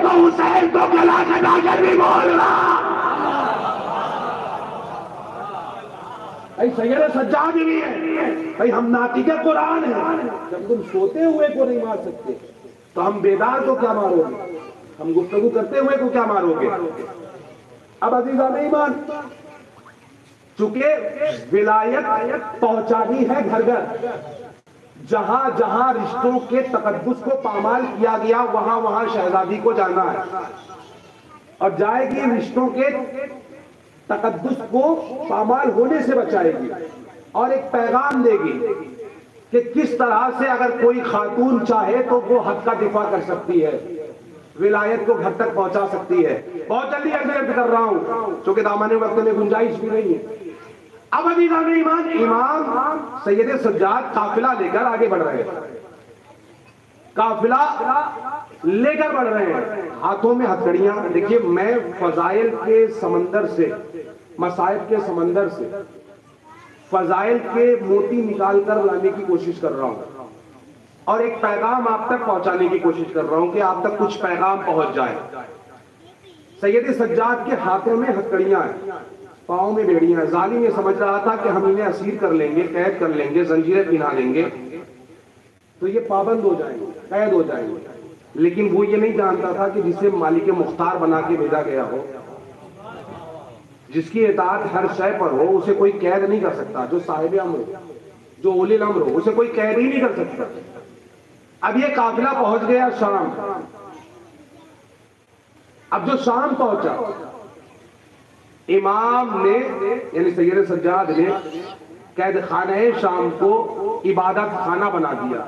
تو حسین کو گلا کٹا کر بھی بولنا۔ بھائی سید سجاد بھی ہے، بھائی ہم ناطق قرآن ہیں، جب تم سوتے ہوئے کو نہیں مار سکتے تو ہم بیدار کو کیا مارو گے؟ ہم گفتگو کرتے ہوئے کو کیا مارو گے؟ اب عزیزان ایمان، چونکہ ولایت پہنچانی ہے گھر گھر، جہاں جہاں رشتوں کے تقدس کو پامال کیا گیا وہاں وہاں شہزادی کو جانا ہے، اور جائے گی رشتوں کے تقدس کو پامال ہونے سے بچائے گی، اور ایک پیغام دے گی کہ کس طرح سے اگر کوئی خاتون چاہے تو وہ حق کا دفاع کر سکتی ہے، ولایت کو گھر تک پہنچا سکتی ہے۔ بہت جلدی ایگزیکٹ کر رہا ہوں چونکہ دامن وقت میں گنجائش بھی نہیں ہے۔ اب عزیزان ایمان، امام سید سجاد قافلہ لے کر آگے بڑھ رہے ہیں، قافلہ لے کر بڑھ رہے ہیں، ہاتھوں میں ہتھکڑیاں۔ دیکھیے میں فضائل کے سمندر سے، مصائب کے سمندر سے فضائل کے موتی نکال کر لانے کی کوشش کر رہا ہوں، اور ایک پیغام آپ تک پہنچانے کی کوشش کر رہا ہوں کہ آپ تک کچھ پیغام پہنچ جائے۔ سید سجاد کے ہاتھوں میں ہتھکڑیاں ہیں، پاؤں میں بیڑیاں ہیں۔ ظالم یہ سمجھ رہا تھا کہ ہم انہیں اسیر کر لیں گے، قید کر لیں گے، زنجیریں پہنا لیں گے تو یہ پابند ہو جائیں گے، قید ہو جائیں گے، لیکن وہ یہ نہیں جانتا تھا کہ جسے مالک مختار بنا کے بھیجا گیا ہو، جس کی اطاعت ہر شے پر ہو، اسے کوئی قید نہیں کر سکتا۔ جو صاحب امر ہو، جو اولی الامر ہو، اسے کوئی قید ہی نہیں کر سکتا۔ اب یہ قافلہ پہنچ گیا شام۔ اب جو شام پہنچا، امام نے یعنی سید سجاد نے قید خانہ شام کو عبادت خانہ بنا دیا،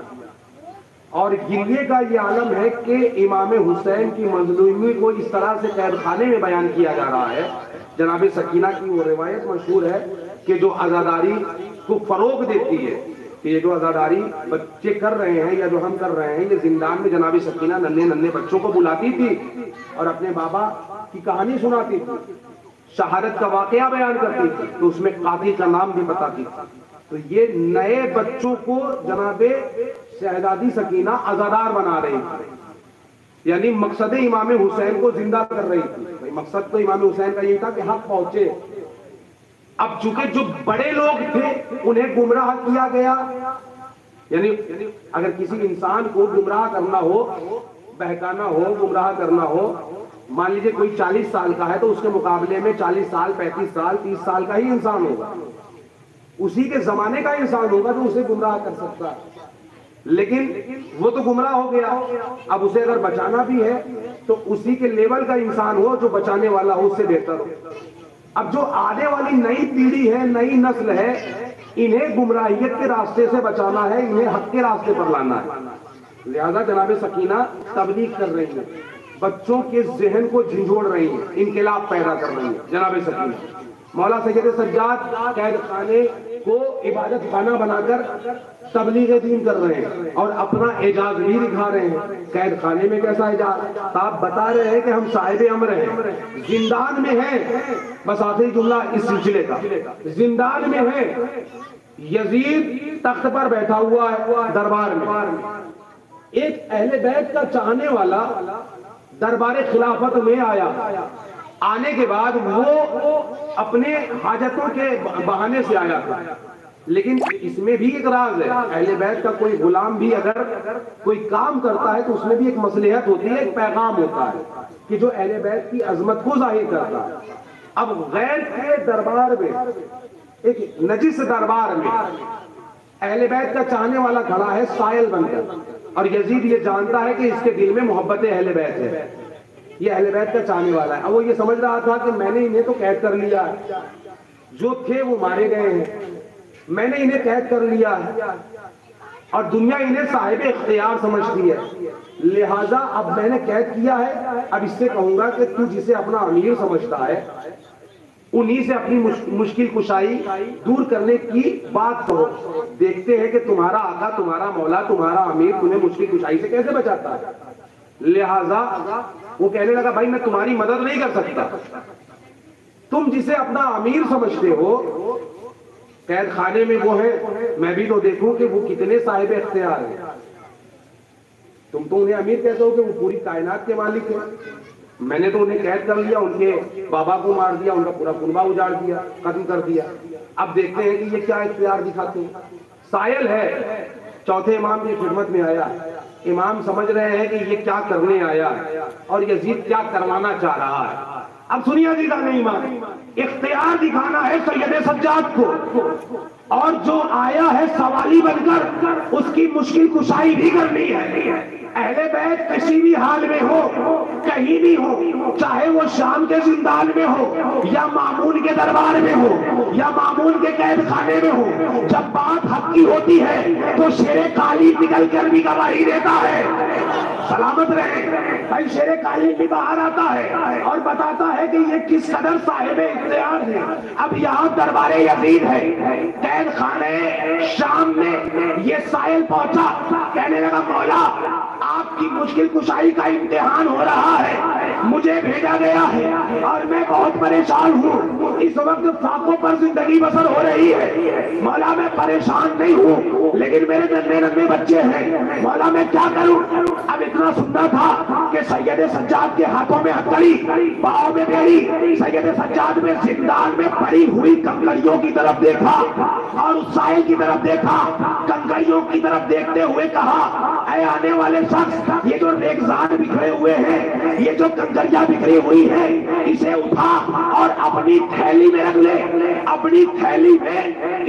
اور گریے کا یہ عالم ہے کہ امام حسین کی مظلومی کو اس طرح سے قید خانے میں بیان کیا جا رہا ہے۔ جناب سکینہ کی وہ روایت مشہور ہے کہ جو عزاداری کو فروغ دیتی ہے کہ یہ جو عزاداری بچے کر رہے ہیں یا جو ہم کر رہے ہیں، یہ زندان میں جناب سکینہ ننھے ننھے بچوں کو بلاتی تھی اور اپنے بابا کی کہانی سناتی تھی، شہادت کا واقعہ بیان کرتی تھی، تو اس میں قاضی کا نام بھی بتاتی تھی۔ تو یہ نئے بچوں کو جناب شہزادی سکینہ عزادار بنا رہی تھی، یعنی مقصد امام حسین کو زندہ کر رہی تھی۔ مقصد تو امام حسین کا یہ تھا کہ حق پہنچے۔ اب چونکہ جو بڑے لوگ تھے انہیں گمراہ کیا گیا، یعنی اگر کسی انسان کو گمراہ کرنا ہو، بہکانا ہو، گمراہ کرنا ہو، مان لیجئے کوئی 40 سال کا ہے تو اس کے مقابلے میں 40 سال 35 سال 30 سال کا ہی انسان ہوگا، اسی کے زمانے کا انسان ہوگا جو اسے گمراہ کر سکتا ہے، لیکن وہ تو گمراہ ہو گیا۔ اب اسے اگر بچانا بھی ہے تو اسی کے لیول کا انسان ہو جو بچانے والا ہو، اس سے بہتر ہو۔ اب جو آنے والی نئی پیڑھی ہے، نئی نسل ہے، انہیں گمراہیت کے راستے سے بچانا ہے، انہیں حق کے راستے پر لانا ہے۔ لہذا جناب سکینہ تبلیغ کر رہی ہیں، بچوں کے ذہن کو جھنجھوڑ رہی ہیں، انقلاب پیدا کر رہی ہیں جناب سکینہ۔ مولا سید سجاد قید خانے کو عبادت خانہ بنا کر تبلیغ دین کر رہے ہیں اور اپنا اعجاز بھی دکھا رہے ہیں۔ قید خانے میں کیسا اعجاز؟ آپ بتا رہے ہیں کہ ہم صاحب امر ہیں، زندان میں ہیں۔ بس آخری جملہ اس سلسلے کا، زندان میں ہیں، یزید تخت پر بیٹھا ہوا ہے دربار میں، ایک اہل بیت کا چاہنے والا دربار خلافت میں آیا، آنے کے بعد وہ اپنے حاجتوں کے بہانے سے آیا تھا، لیکن اس میں بھی ایک راز ہے، اہل بیت کا کوئی غلام بھی اگر کوئی کام کرتا ہے تو اس میں بھی ایک مصلحت ہوتی ہے، ایک پیغام ہوتا ہے کہ جو اہل بیت کی عظمت کو ظاہر کرتا ہے۔ اب غیر کے دربار میں، ایک نجس دربار میں اہل بیت کا چاہنے والا کھڑا ہے سائل بن کر، اور یزید یہ جانتا ہے کہ اس کے دل میں محبت اہل بیت ہے، یہ اہل بیت کا چاہنے والا ہے۔ اب وہ یہ سمجھ رہا تھا کہ میں نے انہیں تو قید کر لیا ہے، جو تھے وہ مارے گئے ہیں، میں نے انہیں قید کر لیا ہے اور دنیا انہیں صاحب اختیار سمجھتی ہے، لہذا اب میں نے قید کیا ہے، اب اس سے کہوں گا کہ تو جسے اپنا امیر سمجھتا ہے انہی سے اپنی مشکل کشائی دور کرنے کی بات کرو، دیکھتے ہیں کہ تمہارا آقا، تمہارا مولا، تمہارا امیر تمہیں مشکل کشائی سے کیسے بچاتا ہے۔ لہذا وہ کہنے لگا بھائی میں تمہاری مدد نہیں کر سکتا، تم جسے اپنا امیر سمجھتے ہو قید خانے میں وہ ہے، میں بھی تو دیکھوں کہ وہ کتنے صاحب اختیار ہیں۔ تم تو انہیں امیر کہتے ہو کہ وہ پوری کائنات کے مالک ہیں، میں نے تو انہیں قید کر لیا، ان کے بابا کو مار دیا، ان کا پورا کنبہ اجاڑ دیا، ختم کر دیا، اب دیکھتے ہیں کہ یہ کیا اختیار دکھاتے ہیں۔ سائل ہے، چوتھے امام کی خدمت میں آیا، امام سمجھ رہے ہیں کہ یہ کیا کرنے آیا ہے اور یزید کیا کروانا چاہ رہا ہے۔ اب سنیے عزیزان ایمان، اختیار دکھانا ہے سید سجاد کو، اور جو آیا ہے سوالی بن کر اس کی مشکل کشائی بھی کرنی ہے۔ اہل بیت کسی بھی حال میں ہو، کہیں بھی ہو، چاہے وہ شام کے زندان میں ہو یا مامون کے دربار میں ہو یا مامون کے قید خانے میں ہو، جب بات حق کی ہوتی ہے تو شیر قالب نکل کر بھی گواہی دیتا ہے۔ سلامت رہے بھائی، شیر قالب بھی باہر آتا ہے اور بتاتا ہے کہ یہ کس قدر صاحب اختیار ہے۔ اب یہاں دربار یزید ہے، قید خانے شام میں یہ سائل پہنچا، کہنے لگا مولا آپ کی مشکل کشائی کا امتحان ہو رہا ہے، مجھے بھیجا گیا ہے اور میں بہت پریشان ہوں، اس وقت فاقوں پر زندگی بسر ہو رہی ہے، مولا میں پریشان نہیں ہوں لیکن میرے ننھے ننھے بچے ہیں، مولا میں کیا کروں۔ اب اتنا سننا تھا کہ سید سجاد کے ہاتھوں میں ہتھکڑی، پاؤں میں بیڑی، سید سجاد میں زندان میں پڑی ہوئی کنکریوں کی طرف دیکھا اور اس سائل کی طرف دیکھا، کنکریوں کی طرف دیکھتے ہوئے کہا اے آنے والے شخص، یہ جو ریگزار بکھرے ہوئے ہیں، یہ جو کنکریاں بکھری ہوئی ہیں، اسے اٹھا اور اپنی تھیلی میں رکھ لے، اپنی تھیلی میں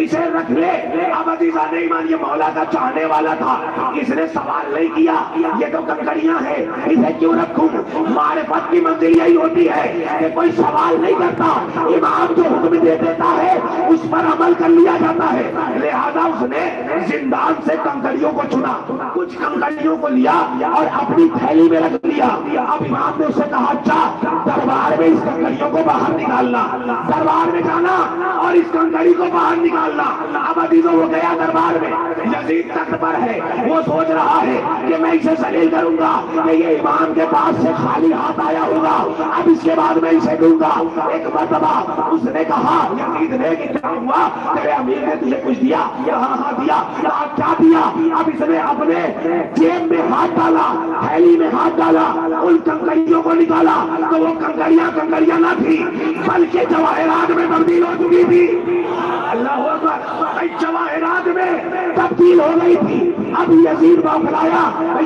اسے رکھ لے۔ اب عزیزان ایمان یہ مولا کا چاہنے والا تھا، اس نے سوال نہیں کیا یہ تو کنکریاں ہیں اسے کیوں رکھوں۔ معرفت کی منزل یہی ہوتی ہے کہ کوئی سوال نہیں کرتا، امام جو حکم دے دیتا ہے اس پر عمل کر لیا جاتا ہے۔ لہذا اس نے زندان سے کنکریوں کو چنا، کچھ کنکریوں کو لیا اور اپنی تھیلی میں رکھ لیا۔ اب امام نے اسے کہا اچھا دربار میں اس کنکریوں کو باہر نکالنا، دربار میں جانا اور اس کنکری کو باہر نکالنا۔ اب عزیزوں وہ گیا دربار میں، یزید تخت پر ہے، وہ سوچ رہا ہے کہ میں اسے ذلیل کروں گا کہ یہ امام کے پاس سے خالی ہاتھ آیا ہوگا، اب اس کے بعد میں اسے دوں گا۔ ایک مرتبہ اس نے کہا یزید نے کہ کیا ہوا، تیرے امیر نے تجھے کچھ دیا؟ ہاں ہاں دیا۔ کیا دیا؟ اب اس نے اپنے جیب میں ہاتھ ڈالا، تھیلی میں ہاتھ ڈالا، ان کنکریوں کو نکالا تو وہ کنکریاں نہ تھی بلکہ جواہرات میں تبدیل ہو چکی تھی۔ اللہ اکبر، جواہرات میں تبدیل ہو گئی تھی۔ اب یزید بوکھلایا،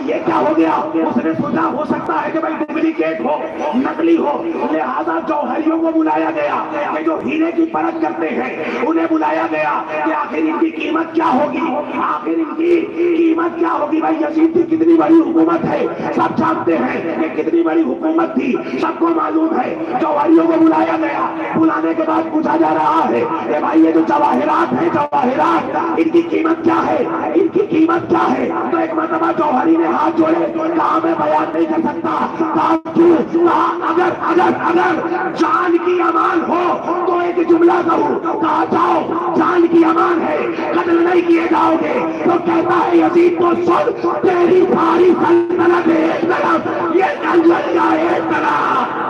یہ کیا ہو گیا؟ اس نے سوچا ہو سکتا ہے کہ بھائی ڈپلیکیٹ ہو، نقلی ہو، لہذا جوہریوں کو بلایا گیا کہ جو ہیرے کی پرکھ کرتے ہیں انہیں بلایا گیا کہ آخر ان کی قیمت کیا ہوگی، آخر ان کی قیمت کیا ہوگی۔ بھائی یزید کی کتنی بڑی حکومت ہے، سب جانتے ہیں کہ کتنی بڑی حکومت تھی، سب کو معلوم ہے۔ جوہریوں کو بلایا گیا، بلانے کے بعد پوچھا جا رہا ہے کہ بھائی یہ جو جواہرات ہیں، جواہرات ان کی قیمت کیا ہے، ان کی قیمت کیا ہے؟ تو ایک مرتبہ جوہری نے ہاتھ جوڑے، کہا میں بیان نہیں کر سکتا۔ کہا کیوں؟ کہا اگر جان کی امان ہو تو ایک جملہ کہوں۔ کہا جاؤ، جان کی امان ہے، قتل نہیں کیے جاؤ گے۔ تو کہتا ہے یزید تو سن، تیری بھاری سلطنت ایک طرف، یہ جنگل کا ایک طرف۔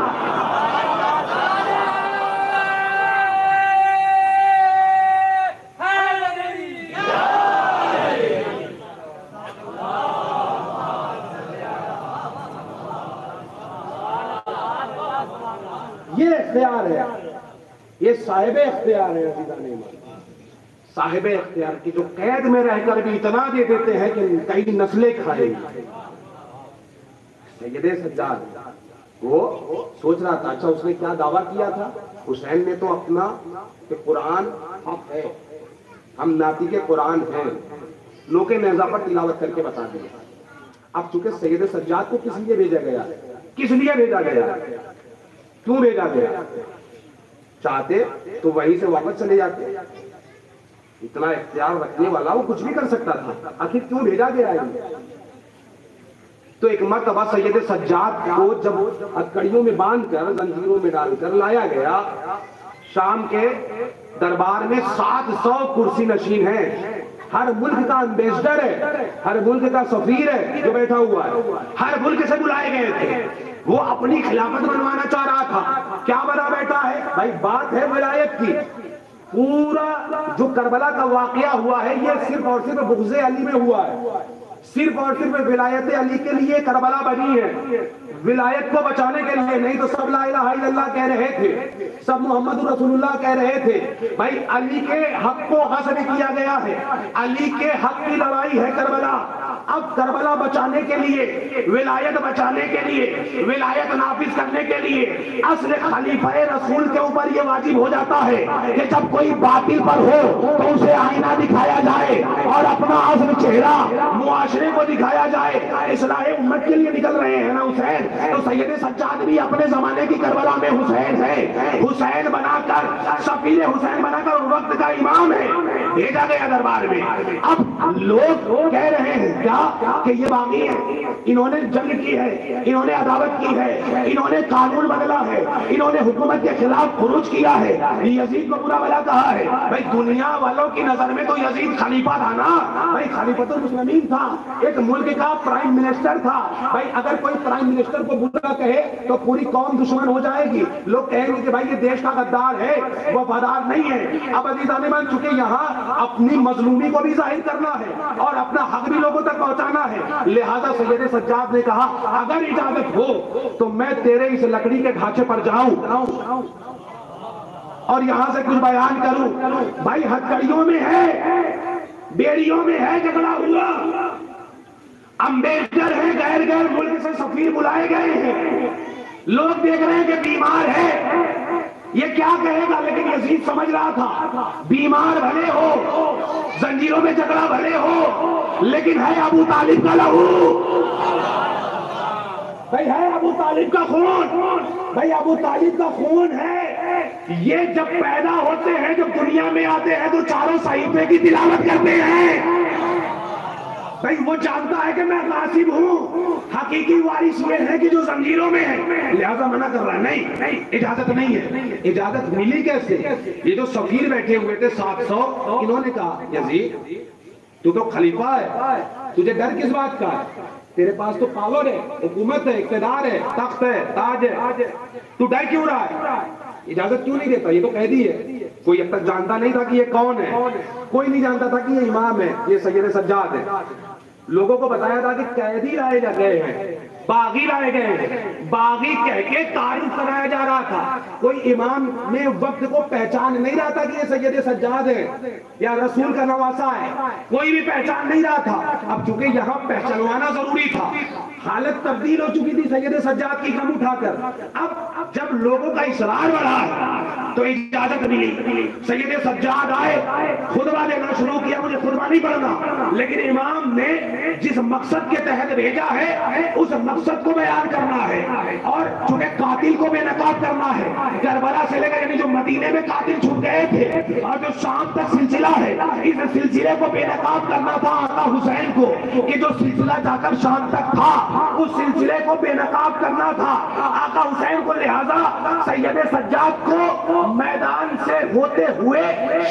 یہ اختیار ہے، یہ صاحب اختیار ہے عزیزان ایمان۔ صاحب اختیار کی جو قید میں رہ کر بھی اتنا دے دیتے ہیں کہ کئی نسلیں کھائیں گی. سید سجاد وہ سوچ رہا تھا اچھا اس نے کیا دعویٰ کیا تھا. حسین نے تو اپنا کہ قرآن حق ہے, ہم ناطق کے قرآن ہیں, لوگ نیزہ پر تلاوت کر کے بتا دیا. اب چونکہ سید سجاد کو کس لیے بھیجا گیا, کس لیے بھیجا گیا, کیوں بھیجا گیا؟ چاہتے تو وہیں سے واپس چلے جاتے. اتنا اختیار رکھنے والا وہ کچھ بھی کر سکتا تھا, آخر کیوں بھیجا گیا ہے؟ تو ایک مرتبہ سید سجاد کو جب ہتھکڑیوں میں باندھ کر زنجیروں میں ڈال کر لایا گیا, شام کے دربار میں 700 کرسی نشین ہیں, ہر ملک کا امبیسڈر ہے, ہر ملک کا سفیر ہے جو بیٹھا ہوا ہے, ہر ملک سے بلائے گئے تھے. وہ اپنی خلافت بنوانا چاہ رہا تھا. کیا بنا بیٹھا ہے بھائی, بات ہے ولایت کی. پورا جو کربلا کا واقعہ ہوا ہے یہ صرف اور صرف بغض علی میں ہوا ہے, صرف اور صرف ولایت علی کے لیے کربلا بنی ہے, ولایت کو بچانے کے لیے نہیں. تو سب لا الہ الا اللہ کہہ رہے تھے, سب محمد رسول اللہ کہہ رہے تھے. بھائی علی کے حق کو غصب کیا گیا ہے, علی کے حق کی لڑائی ہے کربلا. اب کربلا بچانے کے لیے, ولایت بچانے کے لیے, ولایت نافذ کرنے کے لیے اصل خلیفہ رسول کے اوپر یہ واجب ہو جاتا ہے کہ جب کوئی باطل پر ہو تو اسے آئینہ دکھایا جائے اور اپنا اصل چہرہ معاشرے کو دکھایا جائے. اصلاح امت کے لیے نکل رہے ہیں نا حسین, تو سید سجاد بھی اپنے زمانے کی کربلا میں حسین ہے, حسین بنا کر, سفیر حسین بنا کر وقت کا امام ہے, بھیجا گیا دربار میں. اب لوگ کہہ رہے ہیں کیا کہ یہ باغی ہے, انہوں نے جنگ کی ہے, انہوں نے عداوت کی ہے, انہوں نے قانون بدلا ہے, انہوں نے حکومت کے خلاف خروج کیا ہے, یزید کو برا بلا کہا ہے. بھائی دنیا والوں کی نظر میں تو یزید خلیفہ تھا نا بھائی, خلیفۃ المسلمین تھا, ایک ملک کا پرائم منسٹر تھا. بھائی اگر کوئی پرائم منسٹر کو برا کہے تو پوری قوم دشمن ہو جائے گی, لوگ کہیں گے کہ بھائی یہ دیش کا غدار ہے, وفادار نہیں ہے. اب عزیزان من چونکہ یہاں اپنی مظلومی کو بھی ظاہر کرنا ہے اور اپنا حق بھی لوگوں تک پہنچانا ہے, لہذا سید سجاد نے کہا اگر اجازت ہو تو میں تیرے اس لکڑی کے ڈھانچے پر جاؤں اور یہاں سے کچھ بیان کروں. بھائی ہتھکڑیوں میں ہے, بیڑیوں میں ہے جھگڑا ہوا, امبیسڈر ہے, غیر ملک سے سفیر بلائے گئے ہیں, لوگ دیکھ رہے ہیں کہ بیمار ہے, یہ کیا کہے گا. لیکن یزید سمجھ رہا تھا بیمار بھلے ہو, زنجیروں میں جھگڑا بھلے ہو, لیکن ہے ابو طالب کا لہو, بھائی ہے ابو طالب کا خون, بھائی ابو طالب کا خون ہے. یہ جب پیدا ہوتے ہیں, جب دنیا میں آتے ہیں تو چاروں صحیفے کی تلاوت کرتے ہیں. بھائی وہ جانتا ہے کہ میں غاصب ہوں, حقیقی وارث یہ ہے کہ جو زنجیروں میں ہے, لہذا منع کر رہا ہے. نہیں, اجازت نہیں ہے. اجازت ملی کیسے؟ یہ جو سفیر بیٹھے ہوئے تھے 700, انہوں نے کہا یزید تو خلیفہ ہے, تجھے ڈر کس بات کا ہے, تیرے پاس تو پاور ہے, حکومت ہے, اقتدار ہے, تخت ہے, تاج ہے, تو ڈر کیوں رہا ہے, اجازت کیوں نہیں دیتا؟ یہ تو قیدی ہے. کوئی اب تک جانتا نہیں تھا کہ یہ کون ہے, کوئی نہیں جانتا تھا کہ یہ امام ہے, یہ سید سجاد ہے. لوگوں کو بتایا تھا کہ قیدی لائے گئے ہیں, باغی لائے گئے ہیں, باغی کہہ کے تعریف کرایا جا رہا تھا. کوئی امام میں وقت کو پہچان نہیں رہا تھا کہ یہ سید سجاد ہے یا رسول کا نواسا ہے, کوئی بھی پہچان نہیں رہا تھا. اب چونکہ یہاں پہچانوانا ضروری تھا, حالت تبدیل ہو چکی تھی سید سجاد کی غم اٹھا کر. اب جب لوگوں کا اصرار بڑھا تو اجازت ملی. سید سجاد آئے, خطبہ دینا شروع کیا. مجھے خطبہ نہیں پڑھنا, لیکن امام نے جس مقصد کے تحت بھیجا ہے اس مقصد کو بیان کرنا ہے, اور چونکہ قاتل کو بے نقاب کرنا ہے. کربلا سے لے کر یعنی جو مدینے میں قاتل چھوٹ گئے تھے اور جو شام تک سلسلہ ہے, اس سلسلے کو بے نقاب کرنا تھا آقا حسین کو, کہ جو سلسلہ جا کر شام تک تھا اس سلسلے کو بے نقاب کرنا تھا آقا حسین کو. لہذا سید سجاد کو میدان سے ہوتے ہوئے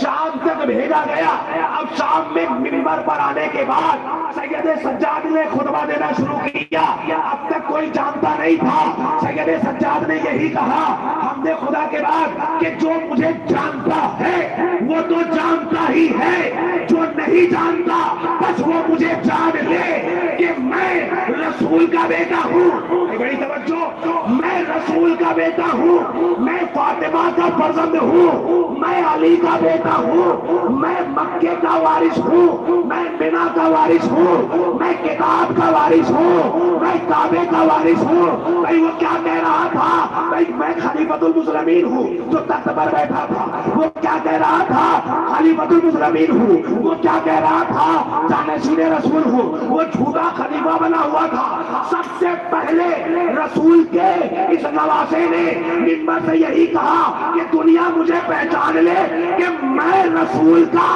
شام تک بھیجا گیا. اب شام میں منبر پر آنے کے بعد سید سجاد نے خطبہ دینا شروع کیا. اب تک کوئی جانتا نہیں تھا. سید سجاد نے یہی کہا, ہم نے خدا کے بعد کہ جو مجھے جانتا ہے وہ تو جانتا ہی ہے, جو نہیں جانتا بس وہ مجھے جان لے کہ میں رسول کا بیٹا ہوں. بڑی توجہ, میں رسول کا بیٹا ہوں، میں فاطمہ کا فرزند ہوں، میں علی کا بیٹا ہوں، میں مکے کا وارث ہوں، میں بنا کا وارث ہوں، میں کتاب کا وارث ہوں، میں کعبے کا وارث ہوں. بھائی وہ کیا کہہ رہا تھا؟ بھائی میں خلیفۃ المسلمین ہوں جو تخت پر بیٹھا تھا. وہ کیا کہہ رہا تھا؟ خلیفۃ المسلمین ہوں. وہ کیا کہہ رہا تھا؟ جانشین رسول ہوں. وہ جھوٹا خلیفہ بنا ہوا تھا. سب سے پہلے رسول کے اس نواسے نے منبر سے یہی کہا کہ دنیا مجھے پہچان لے کہ میں رسول کا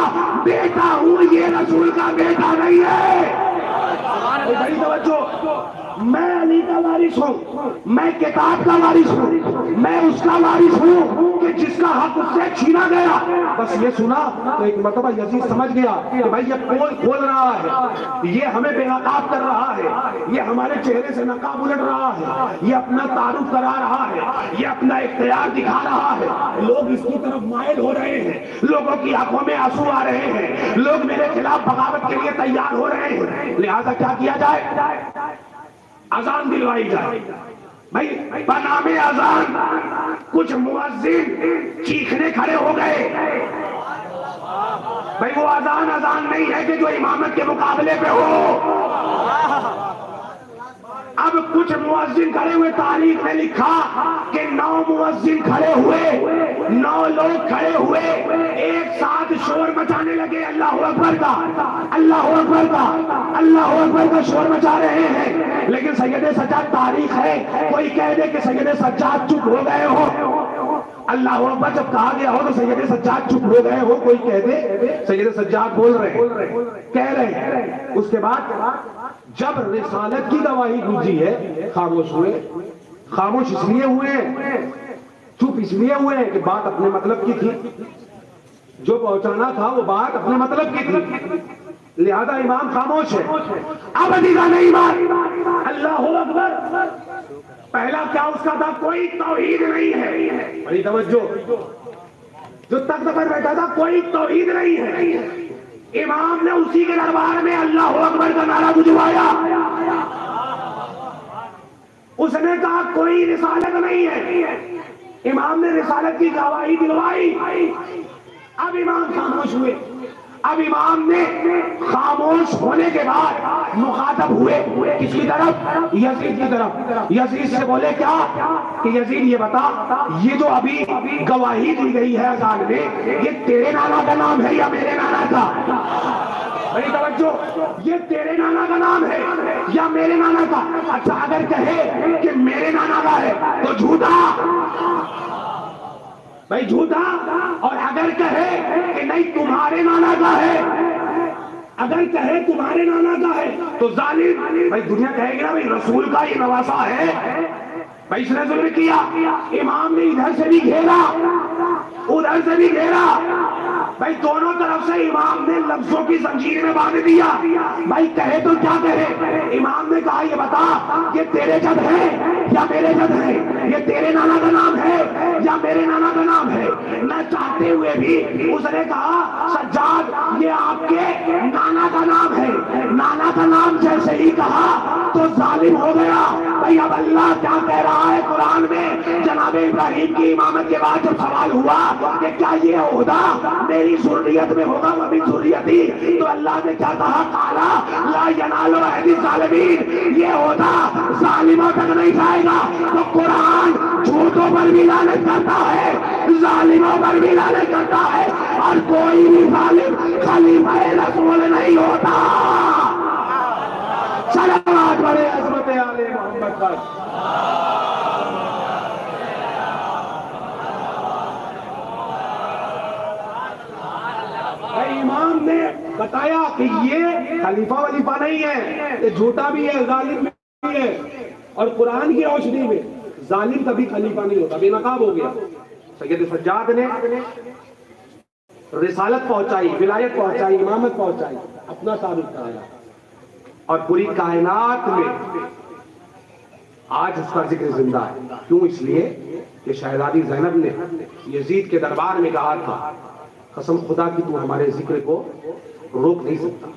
بیٹا ہوں، یہ رسول کا بیٹا نہیں ہے. بڑی توجہ، میں علی کا وارث ہوں، میں کتاب کا وارث ہوں، میں اس کا وارث ہوں کہ جس کا حق اس سے چھینا گیا. بس یہ سنا تو ایک مرتبہ یزید سمجھ گیا کہ بھائی یہ پول کھول رہا ہے، یہ ہمیں بے نقاب کر رہا ہے، یہ ہمارے چہرے سے نقاب الٹ رہا ہے، یہ اپنا تعارف کرا رہا ہے، یہ اپنا اختیار دکھا رہا ہے. لوگ اس کی طرف مائل ہو رہے ہیں، لوگوں کی آنکھوں میں آنسو آ رہے ہیں، لوگ میرے خلاف بغاوت کے لیے تیار ہو رہے ہیں. لہذا کیا کیا جائے؟ اذان دلوائی جائے. بھائی بنام اذان کچھ مؤذن چیخنے کھڑے ہو گئے. بھائی وہ اذان نہیں ہے کہ جو امامت کے مقابلے پہ ہو. اب کچھ مؤذن کھڑے ہوئے، تاریخ نے لکھا کہ 9 مؤذن کھڑے ہوئے، 9 لوگ کھڑے ہوئے، ایک ساتھ شور مچانے لگے اللہ اکبر کا، اللہ اکبر کا، اللہ اکبر کا شور مچا رہے ہیں. لیکن سید سجاد تاریخ ہے، کوئی کہہ دے کہ سید سجاد چپ ہو گئے ہو. اللہ اکبر جب کہا گیا ہو تو سید سجاد چپ ہو گئے ہو. کوئی کہہ دے سید سجاد بول رہے ہیں، کہہ رہے ہیں. اس کے بعد جب رسالت کی گواہی گونجی ہے، خاموش ہوئے. خاموش اس لیے ہوئے ہیں، چپ اس لیے ہوئے ہیں کہ بات اپنے مطلب کی تھی، جو پہنچانا تھا وہ بات اپنے مطلب کی تھی. لہذا امام خاموش ہے. اب عزیزان ایمان، اللہ اکبر پہلا کیا اس کا تھا؟ کوئی توحید نہیں ہے. بڑی توجہ، جو تخت پر بیٹھا تھا کوئی توحید نہیں ہے. امام نے اسی کے دربار میں اللہ اکبر کا نعرہ گجوایا. اس نے کہا کوئی رسالت نہیں ہے. امام نے رسالت کی گواہی دلوائی. اب امام خاموش ہوئے. اب امام نے خاموش ہونے کے بعد مخاطب ہوئے کس کی طرف؟ یزید کی طرف. یزید سے بولے کیا کہ یزید یہ بتا، یہ جو ابھی گواہی دی گئی ہے اذان میں، یہ تیرے نانا کا نام ہے یا میرے نانا کا؟ بڑی توجہ، یہ تیرے نانا کا نام ہے یا میرے نانا کا؟ اچھا اگر کہے کہ میرے نانا کا ہے تو جھوٹا، بھائی جھوٹا. اور اگر کہے کہ نہیں تمہارے نانا کا ہے، اگر کہے تمہارے نانا کا ہے تو ظالم. بھائی دنیا کہے گی نا بھائی رسول کا یہ نواسا ہے، بھائی اس نے ظلم کیا. امام نے ادھر سے بھی گھیرا، ادھر سے بھی گھیرا. بھائی دونوں طرف سے امام نے لفظوں کی زنجیر میں باندھ دیا. بھائی کہے تو کیا کہے؟ امام نے کہا یہ بتا، یہ تیرے جد ہے یا میرے جد ہے؟ یہ تیرے نانا کا نام ہے یا میرے نانا کا نام ہے؟ نہ چاہتے ہوئے بھی اس نے کہا سجاد یہ آپ کے نانا کا نام ہے. نانا کا نام جیسے ہی کہا تو ظالم ہو گیا. بھائی اب اللہ کیا کہہ رہا ہے قرآن میں؟ جناب ابراہیم کی امامت کے بعد جب سوال ہوا کہ کیا یہ عہدہ میری ذریت میں ہوگا ومن ذریتی، تو اللہ نے کیا کہا؟ قالا لا ینال عہد الظالمین، یہ عہدہ ظالموں تک نہیں جائے گا. تو قرآن جھوٹوں پر بھی لعنت کرتا ہے، ظالموں پر بھی لعنت کرتا ہے، اور کوئی بھی ظالم خلیفہ رسول نہیں ہوتا. صلوات بڑے عظمت آل محمد پر. امام نے بتایا کہ یہ خلیفہ ولیفہ نہیں ہے، یہ جھوٹا بھی ہے، ظالم بھی ہے. اور قرآن کی روشنی میں ظالم کبھی خلیفہ نہیں ہوتا، بے نقاب ہو گیا. سید سجاد نے رسالت پہنچائی، ولایت پہنچائی، امامت پہنچائی، اپنا ثابت کرایا. اور پوری کائنات میں آج اس کا ذکر زندہ ہے. کیوں؟ اس لیے کہ شہزادی زینب نے یزید کے دربار میں کہا تھا قسم خدا کی تو ہمارے ذکر کو روک نہیں سکتا،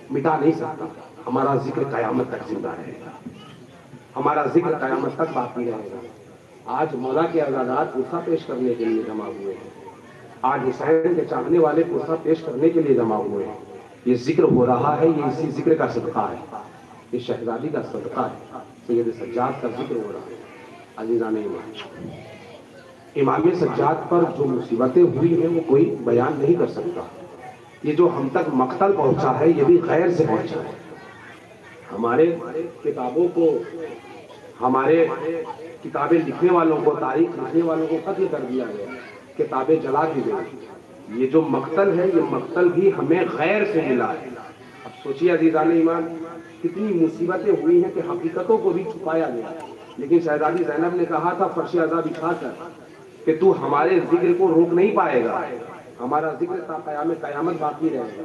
مٹا نہیں سکتا، ہمارا ذکر قیامت تک زندہ رہے گا، ہمارا ذکر قیامت تک باقی رہے گا. آج مولا کے عزادات پرسہ پیش کرنے کے لیے جمع ہوئے ہیں، آج حسین کے چاہنے والے پرسہ پیش کرنے کے لیے جمع ہوئے ہیں. یہ ذکر ہو رہا ہے، یہ اسی ذکر کا صدقہ ہے، یہ شہزادی کا صدقہ ہے، سید سجاد کا ذکر ہو رہا ہے. عزیزان ایمان، امام سجاد پر جو مصیبتیں ہوئی ہیں وہ کوئی بیان نہیں کر سکتا. یہ جو ہم تک مقتل پہنچا ہے یہ بھی غیر سے پہنچا ہے. ہمارے کتابوں کو، ہمارے کتابیں لکھنے والوں کو، تاریخ لکھنے والوں کو قتل کر دیا گیا، کتابیں جلا دی گئی. یہ جو مقتل ہے یہ مقتل بھی ہمیں غیر سے ملا ہے. اب سوچیے عزیزان ایمان، کتنی مصیبتیں ہوئی ہیں کہ حقیقتوں کو بھی چھپایا گیا. لیکن شہزادی زینب نے کہا تھا فرش عذاب بچھا کر کہ تو ہمارے ذکر کو روک نہیں پائے گا، ہمارا ذکر تا قیام قیامت باقی رہے گا.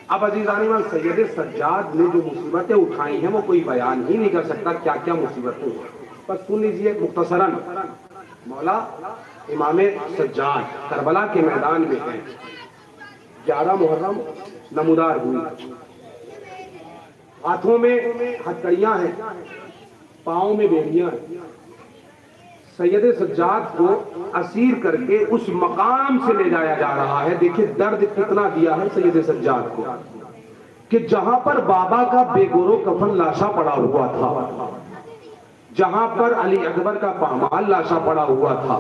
اب عزیزان ایمان، سید سجاد نے جو مصیبتیں اٹھائی ہیں وہ کوئی بیان ہی نہیں کر سکتا کیا کیا مصیبتیں ہوئی. بس سن لیجیے مختصراً. مولا امام سجاد کربلا کے میدان میں ہیں. 11 محرم نمودار ہوئی، ہاتھوں میں ہتھکڑیاں ہیں، پاؤں میں بیڑیاں ہیں. سید سجاد کو اسیر کر کے اس مقام سے لے جایا جا رہا ہے. دیکھیں درد کتنا دیا ہے سید سجاد کو کہ جہاں پر بابا کا بے گورو کفن لاشا پڑا ہوا تھا، جہاں پر علی اکبر کا پامال لاشا پڑا ہوا تھا،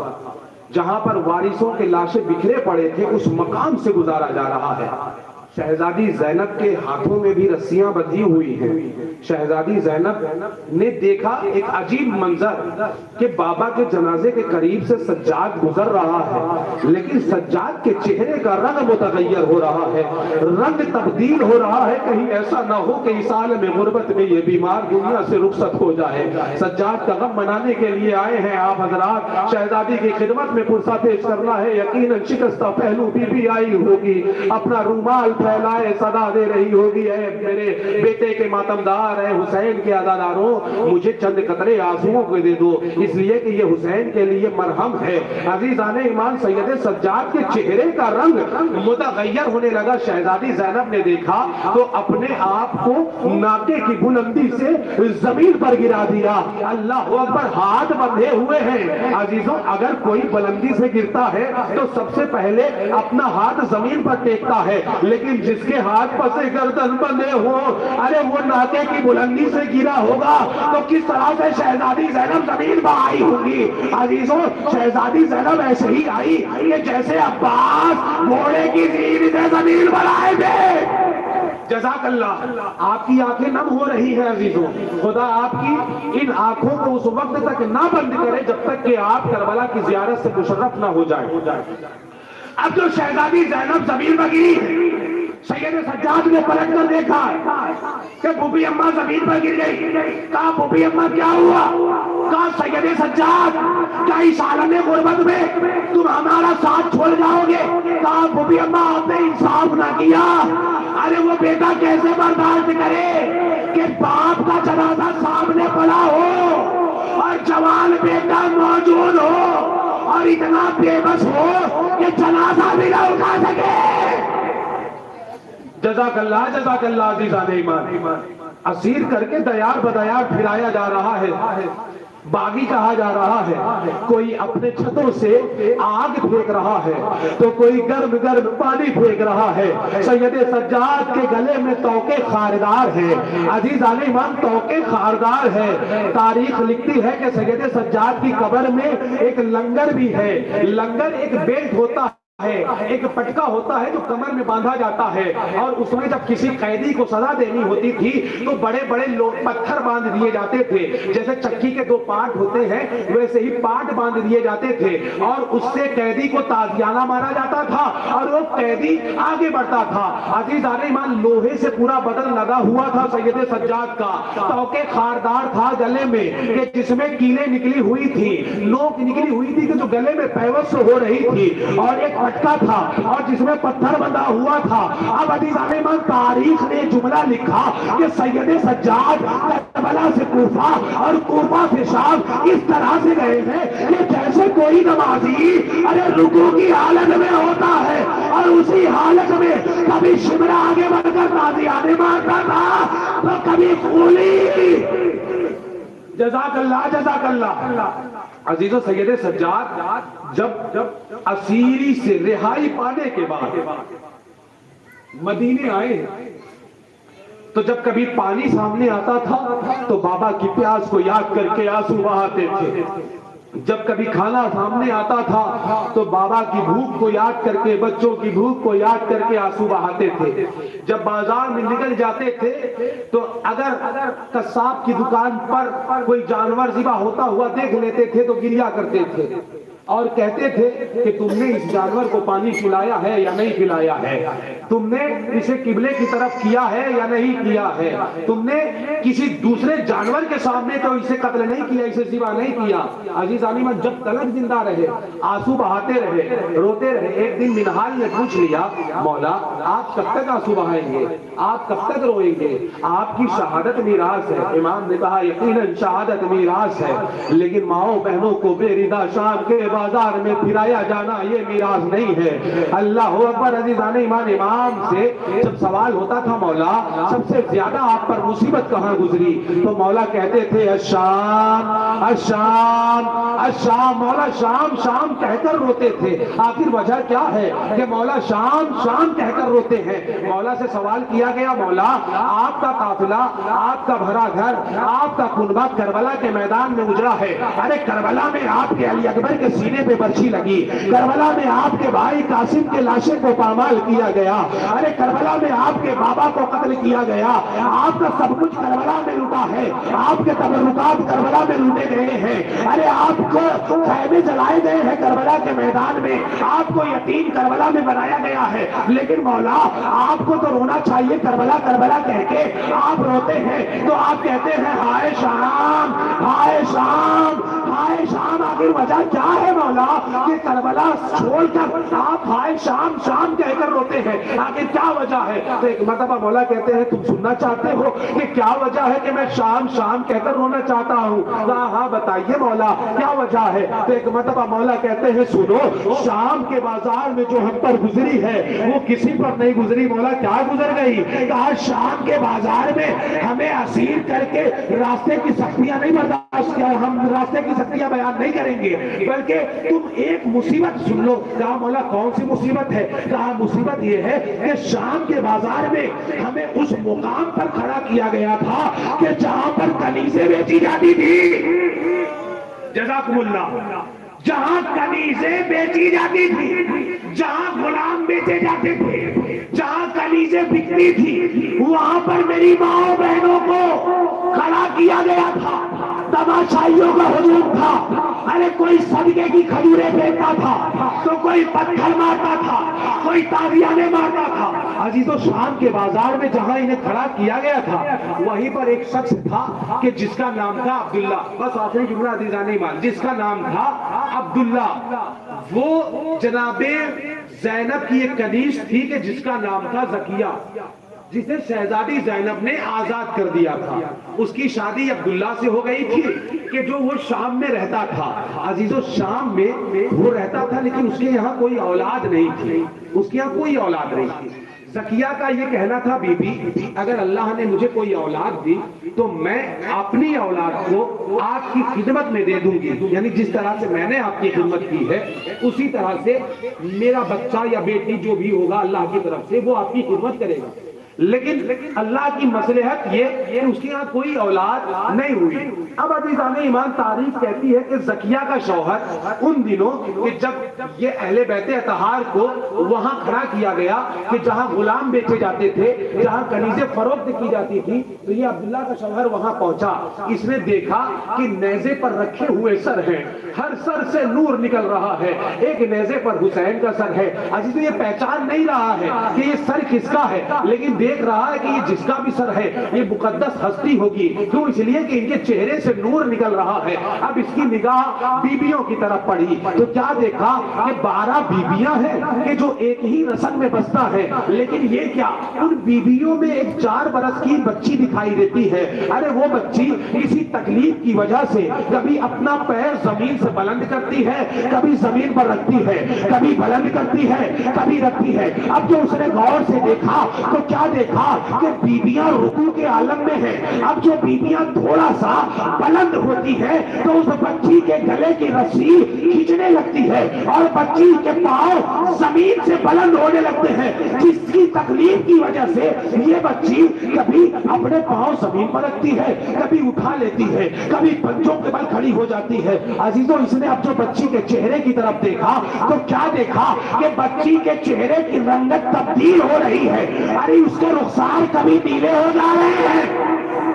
جہاں پر وارثوں کے لاشیں بکھرے پڑے تھے، اس مقام سے گزارا جا رہا ہے. شہزادی زینب کے ہاتھوں میں بھی رسیاں بندھی ہوئی ہیں. شہزادی زینب نے دیکھا ایک عجیب منظر کہ بابا کے جنازے کے قریب سے سجاد گزر رہا ہے، لیکن سجاد کے چہرے کا رنگ متغیر ہو رہا ہے، رنگ تبدیل ہو رہا ہے. کہیں ایسا نہ ہو کہ اس عالم غربت میں یہ بیمار دنیا سے رخصت ہو جائے. سجاد کا غم منانے کے لیے آئے ہیں آپ حضرات. شہزادی کی خدمت میں پرسہ پیش کرنا ہے. یقیناً شکستہ پہلو بی بی آئی ہوگی، اپنا رومال پھیلائے صدا دے رہی ہوگی، اے میرے بیٹے کے ماتمدار، اے حسین کے عزاداروں، مجھے چند قطرے آنسوؤں کو دے دو، اس لیے کہ یہ حسین کے لیے مرہم ہے. عزیزان ایمان، سید سجاد کے چہرے کا رنگ متغیر ہونے لگا. شہزادی زینب نے دیکھا تو اپنے آپ کو ناکے کی بلندی سے زمین پر گرا دیا. اللہ اکبر، ہاتھ بندھے ہوئے ہیں. عزیزوں، اگر کوئی بلندی سے گرتا ہے تو سب سے پہلے اپنا ہاتھ زمین پر ٹیکتا ہے، لیکن جس کے ہاتھ پسے گردن بندھے ہو، ارے وہ ناکے کی بلندی سے گرا ہوگا تو کس طرح سے شہزادی زینب زمین پر آئی ہوگی. عزیزوں، شہزادی زینب ایسے ہی آئی کہ جیسے عباس گھوڑے کی زیر سے زمین پر آئے تھے. جزاک اللہ. آپ کی آنکھیں نم ہو رہی ہیں عزیزوں. خدا آپ کی ان آنکھوں کو اس وقت تک نہ بند کرے جب تک کہ آپ کربلا کی زیارت سے مشرف نہ ہو جائے. اب جو شہزادی زینب زمین پر گری، سید سجاد نے پلٹ کر دیکھا کہ بوبی اماں زمین پر گر گئی. کہا بوبی اماں کیا ہوا؟ کہا سید سجاد، کیا اس عالم غربت میں تم ہمارا ساتھ چھوڑ جاؤ گے؟ کہا بوبی اماں آپ نے انصاف نہ کیا. ارے وہ بیٹا کیسے برداشت کرے کہ باپ کا جنازہ سامنے پڑا ہو اور جوان بیٹا موجود ہو اور اتنا بے بس ہو کہ جنازہ بھی نہ اٹھا سکے. جزاک اللہ، جزاک اللہ. عزیزان ایمان، اسیر کر کے دیار بدیار پھرایا جا رہا ہے، باغی کہا جا رہا ہے. کوئی اپنے چھتوں سے آگ پھینک رہا ہے تو کوئی گرم گرم پانی پھینک رہا ہے. سید سجاد کے گلے میں توقے خاردار ہے. عزیزان ایمان، توقے خاردار ہے. تاریخ لکھتی ہے کہ سید سجاد کی قبر میں ایک لنگر بھی ہے. لنگر ایک بیلٹ ہوتا ہے، ایک پٹکا ہوتا ہے جو کمر میں باندھا جاتا ہے، اور اس میں جب کسی قیدی کو سزا دینی ہوتی تھی تو بڑے بڑے پتھر باندھ دیے جاتے تھے. جیسے چکی کے 2 پارٹ ہوتے ہیں ویسے ہی پارٹ باندھ دیے جاتے تھے، اور اس سے قیدی کو تازیانہ مارا جاتا تھا اور وہ قیدی آگے بڑھتا تھا. عزیزان ایمان، لوہے سے پورا بدن لگا ہوا تھا سید سجاد کا. توقے خاردار تھا گلے میں کہ جس میں کیلیں نکلی ہوئی تھی، نوک نکلی ہوئی تھی کہ جو گلے میں پیوست ہو رہی تھی، اور ایک پٹکا تھا اور جس میں پتھر بندھا ہوا تھا. اب عزیزان ایمان، تاریخ نے جملہ لکھا کہ سید سجاد کربلا سے کوفہ اور کوفہ سے شام اس طرح سے گئے ہیں کہ جیسے کوئی نمازی ارے رکوع کی حالت میں ہوتا ہے اور اسی حالت میں کبھی شمرہ آگے بڑھ کر تازیانے مارتا تھا تو کبھی خولی. جزاک اللہ، جزاک اللہ. عزیزو سید سجاد جب اسیری سے رہائی پانے کے بعد مدینے آئے تو جب کبھی پانی سامنے آتا تھا تو بابا کی پیاس کو یاد کر کے آنسو بہاتے تھے، جب کبھی کھانا سامنے آتا تھا تو بابا کی بھوک کو یاد کر کے، بچوں کی بھوک کو یاد کر کے آنسو بہاتے تھے، جب بازار میں نکل جاتے تھے تو اگر قصاب کی دکان پر کوئی جانور ذبح ہوتا ہوا دیکھ لیتے تھے تو گریا کرتے تھے اور کہتے تھے کہ تم نے اس جانور کو پانی پلایا ہے یا نہیں پلایا ہے، تم نے اسے قبلے کی طرف کیا ہے یا نہیں کیا ہے، تم نے کسی دوسرے جانور کے سامنے تو اسے قتل نہیں کیا، اسے ذبح نہیں کیا۔ عزیزانی من جب تلک زندہ رہے، آنسو بہاتے رہے، روتے رہے۔ ایک دن منہال نے پوچھ لیا، مولا آپ کب تک آنسو بہائیں گے، آپ کب تک روئیں گے، آپ کی شہادت میراث ہے۔ امام نے کہا یقیناً شہادت میراث ہے، لیکن ماؤں بہنوں کو بے ردا شام کے بازار میں پھرایا جانا یہ میراث نہیں ہے۔ اللہ اکبر۔ عزیزان ایمان، امام سے جب سوال ہوتا تھا مولا سب سے زیادہ آپ پر مصیبت کہاں گزری، تو مولا کہتے تھے الشام الشام الشام، مولا شام شام کہہ کر روتے تھے۔ آخر وجہ کیا ہے کہ مولا شام شام کہہ کر روتے ہیں؟ مولا سے سوال کیا گیا، مولا آپ کا قافلہ، آپ کا بھرا گھر، آپ کا کنبہ کربلا کے میدان میں اجڑا ہے، ارے کربلا میں آپ کے علی اکبر کے سینے پہ برچھی لگی، کربلا میں آپ کے بھائی قاسم کے لاشے کو پامال کیا گیا، ارے کربلا میں آپ کے بابا کو قتل کیا گیا، آپ کا سب کچھ کربلا میں لوٹا ہے، آپ کے تبرکات کربلا میں لوٹے گئے ہیں، ارے آپ کو خیمے جلائے گئے ہیں کربلا کے میدان میں، آپ کو یتیم کربلا میں بنایا گیا ہے، لیکن مولا آپ کو تو رونا چاہیے کربلا کربلا کہہ کے آپ روتے ہیں، تو آپ کہتے ہیں ہائے شام ہائے شام ہائے شام۔ آخر وجہ کیا ہے مولا کہ کربلا چھوڑ کر آپ ہائے شام شام کہہ کر روتے ہیں؟ آخر کیا وجہ ہے؟ تو ایک مرتبہ مولا کہتے ہیں تم سننا چاہتے ہو کہ کیا وجہ ہے کہ میں شام شام کہہ کر رونا چاہتا ہوں؟ ہاں بتائیے مولا کیا وجہ ہے؟ تو ایک مرتبہ مولا کہتے ہیں سنو، شام کے بازار میں جو ہم پر گزری ہے وہ کسی پر نہیں گزری۔ مولا کیا گزر گئی؟ کہا شام کے بازار میں ہمیں اسیر کر کے راستے کی سختیاں نہیں برداشت کیا، ہم راستے کی سختیاں بیان نہیں کریں گے، بلکہ تم ایک مصیبت سن لو۔ کہا مولا کون سی مصیبت ہے؟ کہا مصیبت یہ ہے کہ شام کے بازار میں ہمیں اس مقام پر کھڑا کیا گیا تھا کہ جہاں پر کنیزیں بیچی جاتی تھی، جزاکم اللہ، جہاں کنیزیں بیچی جاتی تھی، جہاں غلام بیچے جاتے تھے، جہاں کنیزیں بکتی تھی، وہاں پر میری ماں بہنوں کو کھڑا کیا گیا تھا، تماشائیوں کا ہجوم تھا، ارے کوئی صدقے کی کھجوریں پھینکتا تھا تو کوئی پتھر مارتا تھا، کوئی تازیانے مارتا تھا۔ عزیزو شام کے بازار میں جہاں انہیں کھڑا کیا گیا تھا وہیں پر ایک شخص تھا کہ جس کا نام تھا عبداللہ، بس آخری جملہ عزیزان ایمان، جس کا نام تھا عبداللہ، وہ جناب زینب کی ایک کنیز تھی کہ جس کا نام تھا زکیہ، جسے شہزادی زینب نے آزاد کر دیا تھا۔ اس کی شادی عبداللہ سے ہو گئی تھی کہ جو وہ شام میں رہتا تھا۔ عزیزو شام میں وہ رہتا تھا لیکن اس کے یہاں کوئی اولاد نہیں تھی، اس کے یہاں کوئی اولاد نہیں تھی۔ زکیہ کا یہ کہنا تھا بی بی اگر اللہ نے مجھے کوئی اولاد دی تو میں اپنی اولاد کو آپ کی خدمت میں دے دوں گی، یعنی جس طرح سے میں نے آپ کی خدمت کی ہے اسی طرح سے میرا بچہ یا بیٹی جو بھی ہوگا اللہ کی طرف سے وہ آپ کی خدمت کرے گا۔ لیکن اللہ کی مصلحت یہ کہ اس کے یہاں کوئی اولاد نہیں ہوئی۔ اب عزیزان ایمان تاریخ کہتی ہے کہ زکیہ کا شوہر ان دنوں کہ جب یہ اہل بیت اطہار کو وہاں کھڑا کیا گیا کہ جہاں غلام بیچے جاتے تھے، جہاں کنیزیں فروخت کی جاتی تھی، تو یہ عبداللہ کا شوہر وہاں پہنچا۔ اس نے دیکھا کہ نیزے پر رکھے ہوئے سر ہیں، ہر سر سے نور نکل رہا ہے، ایک نیزے پر حسین کا سر ہے۔ عزیزو یہ پہچان نہیں رہا ہے کہ یہ سر کس کا ہے، لیکن دیکھ رہا ہے کہ یہ جس کا بھی سر ہے یہ مقدس ہستی ہوگی، کیوں؟ اس لیے کہ ان کے چہرے سے نور نکل رہا ہے۔ اب اس کی نگاہ بیبیوں کی طرف پڑی تو کیا دیکھا کہ 12 بیبیاں ہیں کہ جو ایک ہی رسم میں بستا ہے، لیکن یہ کیا ان بیبیوں میں ایک 4 برس کی بچی دکھائی دیتی ہے۔ ارے وہ بچی کسی تکلیف کی وجہ سے کبھی اپنا پیر زمین سے بلند کرتی ہے، کبھی زمین پر رکھتی ہے، کبھی بلند کرتی ہے، کبھی رکھتی ہے۔ اب جو اس نے غور سے دیکھا تو کیا دیکھا کہ بیویاں رکوع کے عالم میں ہیں. اب جو بیویاں تھوڑا سا بلند ہوتی ہے تو اس بچی کے گلے کی رسی کھینچنے لگتی ہے اور بچی کے پاؤں زمین سے بلند ہونے لگتے ہیں, جس کی تکلیف کی وجہ سے یہ بچی کبھی اپنے پاؤں زمین پر رکھتی ہے, کبھی اٹھا لیتی ہے, کبھی پنجوں کے بل کھڑی ہو جاتی ہے. عزیزوں, اس نے اب جو بچی کے چہرے کی طرف دیکھا تو کیا دیکھا کہ بچی کے چہرے کی رنگت تبدیل ہو رہی ہے. ارے اس کے رخسار کبھی نیلے ہو جا رہے ہیں,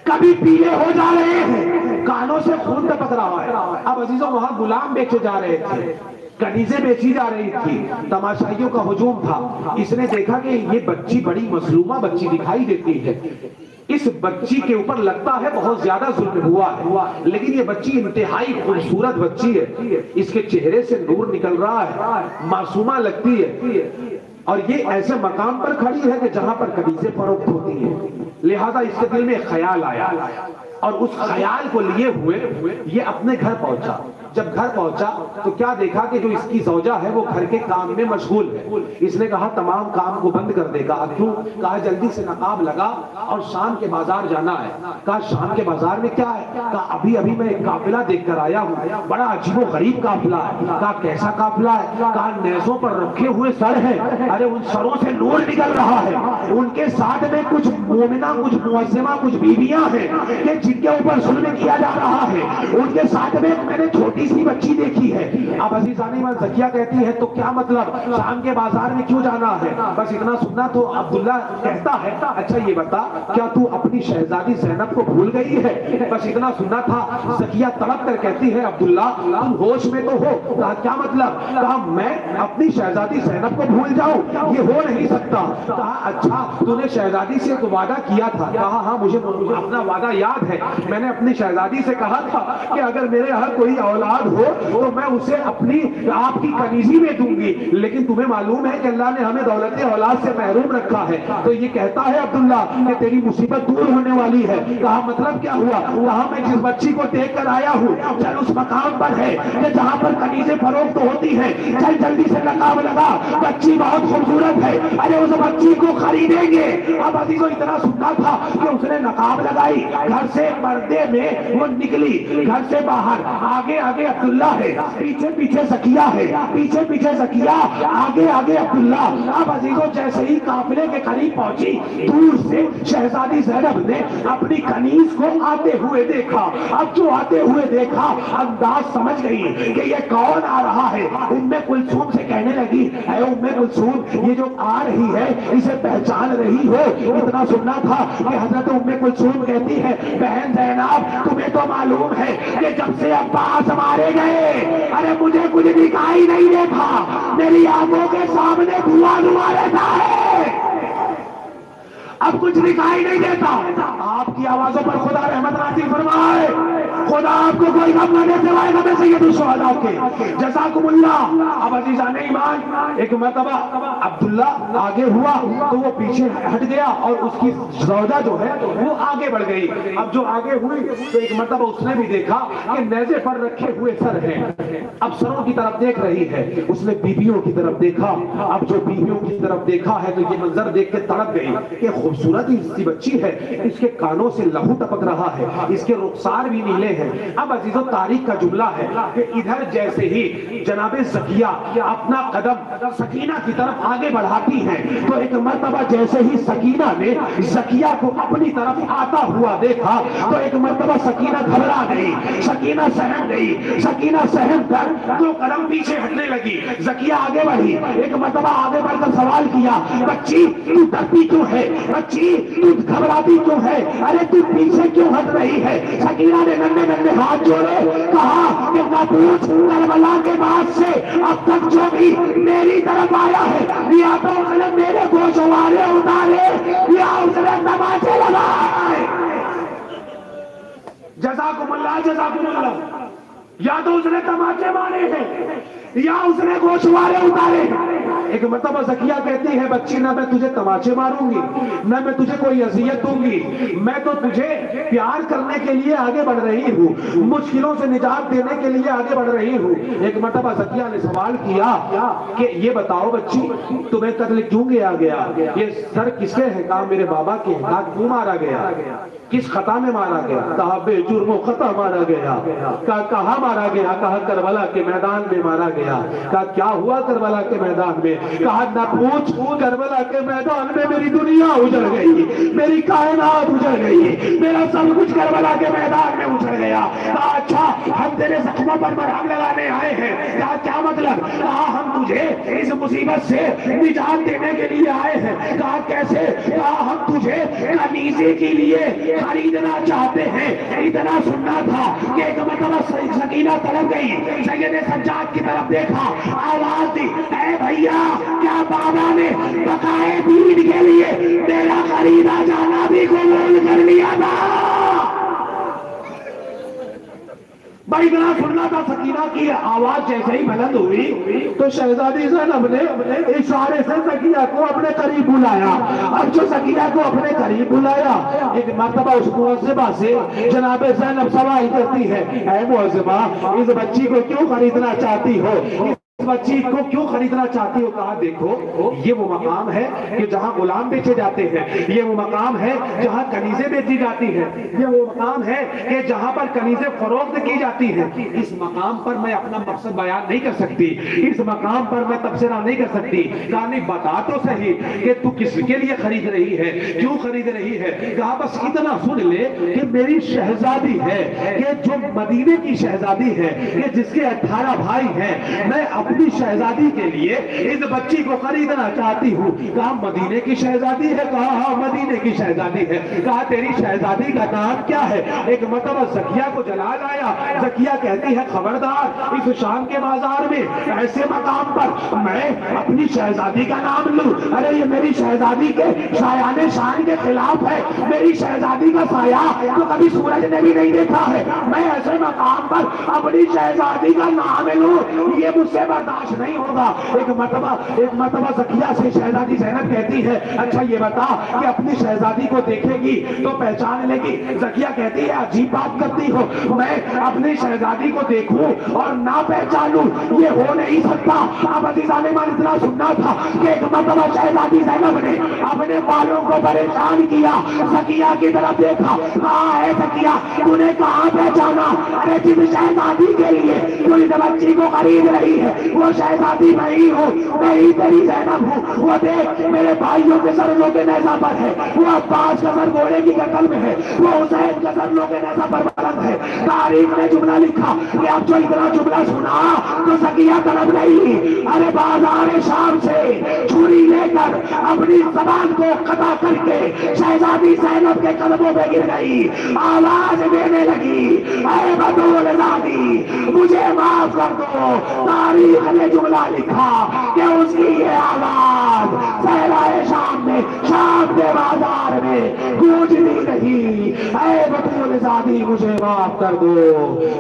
کبھی پیلے ہو جا رہے ہیں, کانوں سے خون ٹپک رہا ہے. اب عزیزوں, وہاں غلام بیچے جا رہے تھے, کنیزیں بیچی جا رہی تھی, تماشائیوں کا ہجوم تھا. اس نے دیکھا کہ یہ بچی بڑی مظلومہ بچی دکھائی دیتی ہے, اس بچی کے اوپر لگتا ہے بہت زیادہ ظلم ہوا ہے, لیکن یہ بچی انتہائی خوبصورت بچی ہے, اس کے چہرے سے نور نکل رہا ہے, معصومہ لگتی ہے, اور یہ ایسے مقام پر کھڑی ہے کہ جہاں پر کنیزیں فروخت ہوتی ہیں. لہذا اس کے دل میں ایک خیال آیا اور اس خیال کو لیے ہوئے یہ اپنے گھر پہنچا. جب گھر پہنچا تو کیا دیکھا کہ جو اس کی زوجہ ہے وہ گھر کے کام میں مشغول ہے. اس نے کہا تمام کام کو بند کر دے گا. کیوں؟ کہا جلدی سے نقاب لگا اور شام کے بازار جانا ہے. کہا شام کے بازار میں کیا ہے؟ کہا ابھی ابھی میں ایک قافلہ دیکھ کر آیا ہوں, بڑا عجیب و غریب قافلہ ہے. کہا کیسا قافلہ ہے؟ کہا نیزوں پر رکھے ہوئے سر ہیں, ارے ان سروں سے نور نکل رہا ہے, ان کے ساتھ میں کچھ مومنہ, کچھ معظمہ, کچھ بیویاں ہیں کہ جن کے اوپر ظلم کیا جا رہا ہے, ان کے ساتھ میں نے چھوٹی سی بچی دیکھی ہے. اب عزیزان ایمان, زکیہ کہتی ہے تو کیا مطلب شام کے بازار میں کیوں جانا ہے؟ بس اتنا سننا. تو عبداللہ کہتا ہے اچھا یہ بتا کیا تو اپنی شہزادی زینب کو بھول گئی ہے؟ بس اتنا سننا تھا. زکیہ تڑپ کر کہتی ہے عبداللہ تم ہوش میں تو ہو. کہا کیا مطلب؟ کہا میں اپنی شہزادی زینب کو بھول جاؤں, یہ ہو نہیں سکتا. کہا اچھا تو نے شہزادی سے تو وعدہ کیا تھا. کہا ہاں مجھے اپنا وعدہ یاد ہے, میں نے اپنی شہزادی سے کہا تھا کہ اگر میرے ہر کوئی اولاد ہو تو میں اسے اپنی آپ کی کنیزی میں دوں گی, لیکن تمہیں معلوم ہے کہ اللہ نے ہمیں دولت اولاد سے محروم رکھا ہے. تو یہ کہتا ہے عبداللہ کہ تیری مصیبت دور ہونے والی ہے. کہا مطلب کیا ہوا؟ کہا میں جس بچی کو دیکھ کر آیا ہوں چل اس مقام پر ہے کہ جہاں پر کنیزیں فروخت ہوتی ہیں, چل جلدی سے نقاب لگا, بچی بہت خوبصورت ہے, ارے اس بچی کو خریدیں گے. اب عزیزوں اتنا سننا تھا کہ اس نے نقاب لگائی, گھر سے پردے میں وہ نکلی, گھر سے باہر, آگے آگے عبداللہ ہے, پیچھے پیچھے زکیہ ہے, پیچھے پیچھے زکیہ, آگے آگے عبداللہ. اب عزیزوں جیسے ہی قافلے کے قریب پہنچی, دور سے شہزادی زینب نے اپنی کنیز کو آتے ہوئے دیکھا. اب جو آتے ہوئے دیکھا انداز سمجھ گئی کہ یہ کون آ رہا ہے. ام کلثوم سے کہنے لگی اے ام کلثوم یہ جو آ رہی ہے اسے پہچان رہی ہو؟ اتنا سننا تھا کہ حضرت ام کلثوم کہتی ہے بہن زینب تمہیں تو معلوم ہے کہ جب سے عباس مارے گئے ارے مجھے کچھ دکھائی نہیں دیتا, میری آنکھوں کے سامنے دھواں دھواں رہتا ہے, اب کچھ دکھائی نہیں دیتا. آپ کی آوازوں پر خدا رحمت نازل فرمائے, خدا آپ کو کوئی غم نہ دے سوائے غم سید الشہداء کے. جزاکم اللہ. اب عزیزان ایمان ایک مرتبہ عبداللہ آگے ہوا تو وہ پیچھے ہٹ گیا اور اس کی زوجہ جو ہے وہ آگے بڑھ گئی. اب جو آگے ہوئی تو ایک مرتبہ اس نے بھی دیکھا کہ نیزے پر رکھے ہوئے سر ہیں, اب سروں کی طرف دیکھ رہی ہے. اس نے بیویوں کی طرف دیکھا, اب جو بیویوں کی طرف دیکھا ہے تو یہ منظر دیکھ کے تڑپ گئی کہ خوبصورت سی بچی ہے, اس کے کانوں سے لہو ٹپک رہا ہے, اس کے رخسار بھی نیلے ہیں. اب عزیزوں تاریخ کا جملہ ہے کہ ادھر جیسے ہی جناب زکیہ اپنا قدم سکینہ کی طرف آگے بڑھاتی ہیں تو ایک مرتبہ جیسے ہی سکینہ نے زکیہ کو اپنی طرف آتا ہوا دیکھا تو ایک مرتبہ سکینہ گھبرا گئی, سکینہ سہم گئی, سکینہ سہم کر دو قدم پیچھے ہٹنے لگی. زکیہ آگے بڑھی, ایک مرتبہ آگے بڑھ کر سوال کیا بچی تو ڈرتی کیوں ہے, بچی تو گھبراتی کیوں ہے, ارے تو پیچھے کیوں ہٹ رہی ہے؟ سکینہ نے ننھے ننھے ہاتھ جوڑے, کہا کہ نہ پوچھ کربلا کے بعد سے اب تک جو بھی میری طرف آیا ہے یا تو اس نے میرے گوشوارے اتارے یا اس نے تماچے لگائے. جزاکم اللہ جزاکم اللہ. یا تو اس نے تماچے مارے ہیں یا اس نے گوشوارے اتارے. ایک مرتبہ زکیہ کہتی ہے بچی نہ میں تجھے تماچے ماروں گی نہ میں تجھے کوئی اذیت دوں گی، میں تو تجھے پیار کرنے کے لیے آگے بڑھ رہی ہوں، مشکلوں سے نجات دینے کے لیے آگے بڑھ رہی ہوں۔ ایک مرتبہ زکیہ نے سوال کیا کہ یہ بتاؤ بچی تمہیں قتل کیوں کیا گیا، یہ سر کس کے ہے؟ کہا میرے بابا کے، کہا کیوں مارا گیا، کس خطا میں مارا گیا؟ کہا بے جرم و خطا مارا گیا۔ کہا کہاں مارا گیا؟ کہا کربلا کے میدان میں مارا گیا۔ کہا کیا ہوا کربلا کے میدان میں؟ کہا نہ پوچھ، کربلا کے میدان میں میری دنیا اجڑ گئی، میری کائنات اجڑ گئی، میرا سب کچھ کربلا کے میدان میں اجڑ گیا۔ کہا اچھا ہم تیرے زخموں پر مرہم لگانے آئے ہیں۔ کہا کیا مطلب؟ کہا ہم تجھے اس مصیبت سے نجات دینے کے لیے آئے ہیں۔ کہا کیسے؟ کہا ہم تجھے کنیزے کے لیے خریدنا چاہتے ہیں۔ اتنا سننا تھا کہ ایک مرتبہ سکینہ تڑپ گئی، سید سجاد کی طرف دیکھا، آواز دی اے بھیا کیا بابا نے بقائے دین کے لیے میرا خریدا جانا بھی قبول کر لیا تھا؟ بھائی اتنا سننا تھا۔ سکینہ کی آواز جیسے ہی بلند ہوئی تو شہزادی زینب نے اشارے سے سکینہ کو اپنے قریب بلایا۔ اب جو سکینہ کو اپنے قریب بلایا، ایک مرتبہ اس معذبہ سے جناب زینب سوال کرتی ہے اے معذبہ اس بچی کو کیوں خریدنا چاہتی ہو، اس بچی کو کیوں خریدنا چاہتی ہو؟ کہا دیکھو یہ وہ مقام ہے کہ جہاں غلام بیچے جاتے ہیں، یہ وہ مقام ہے جہاں کنیزیں بیچی جاتی ہیں، یہ وہ مقام ہے کہ جہاں پر کنیزیں فروخت کی جاتی ہیں۔ اس مقام پر میں اپنا مقصد بیان نہیں کر سکتی، اس مقام پر میں تبصرہ نہیں کر سکتی۔ کہا نہیں بتا تو صحیح کہ تو کس کے لیے خرید رہی ہے، کیوں خرید رہی ہے؟ کہا بس اتنا سن لے کہ میری شہزادی ہے کہ جو مدینے کی شہزادی ہے کہ جس کے 18 بھائی ہیں، میں اپنی شہزادی کے لیے اس بچی کو خریدنا چاہتی ہوں۔ کہا مدینے کی شہزادی ہے؟ کہا ہاں مدینے کی شہزادی ہے۔ کہا تیری شہزادی کا نام کیا ہے؟ ایک مرتبہ زکیہ کو جلال آیا۔ زکیہ کہتی ہے خبردار اس شام کے بازار میں ایسے مقام پر میں اپنی شہزادی کا نام لوں؟ ارے یہ میری شہزادی کے شایان شان کے خلاف ہے، میری شہزادی کا سایہ تو کبھی سورج نے بھی نہیں دیکھا ہے، میں ایسے مقام پر اپنی شہزادی کا نام لوں، یہ مجھ سے برداشت نہیں ہوگا۔ ایک مرتبہ زکیہ سے شہزادی زینب کہتی ہے اچھا یہ بتا کہ اپنی شہزادی کو دیکھے گی تو پہچان لے گی؟ زکیہ کہتی ہے عجیب بات کرتی ہو، میں اپنی شہزادی کو دیکھوں اور نہ پہچانوں یہ ہو نہیں سکتا۔ اب عزیزان ایمان اتنا سننا تھا کہ ایک مرتبہ شہزادی زینب نے اپنے والوں کو پریشان کیا، زکیہ کی طرف دیکھا، کہا ہے زکیہ تو نے کہاں پہچانا؟ ارے جس شہزادی کے لیے تو اس بچی کو خرید رہی ہے وہ شہزادی میں ہی ہوں، میں ہی تیری زینب ہوں۔ وہ دیکھ میرے بھائیوں کے سروں کے نیزہ پر ہے، وہ عباس کا سر گھوڑے کی قتل میں ہے، وہ حسین کا سر کے نیزہ پر بلند ہے۔ تاریخ نے جملہ لکھا کہ اب جو اتنا جملہ سنا تو زکیہ طلب نہیں، ارے بازار شام سے چھری لے کر اپنی زبان کو قطع کر کے شہزادی زینب کے قدموں پہ گر گئی، آواز دینے لگی اے بطول زادی مجھے معاف کر دو۔ تاریخ نے جملہ لکھا کہ اس کی یہ آواز صحرائے شام میں، شام کے بازار میں گونجتی رہی، اے بطول زادی مجھے معاف کر دو،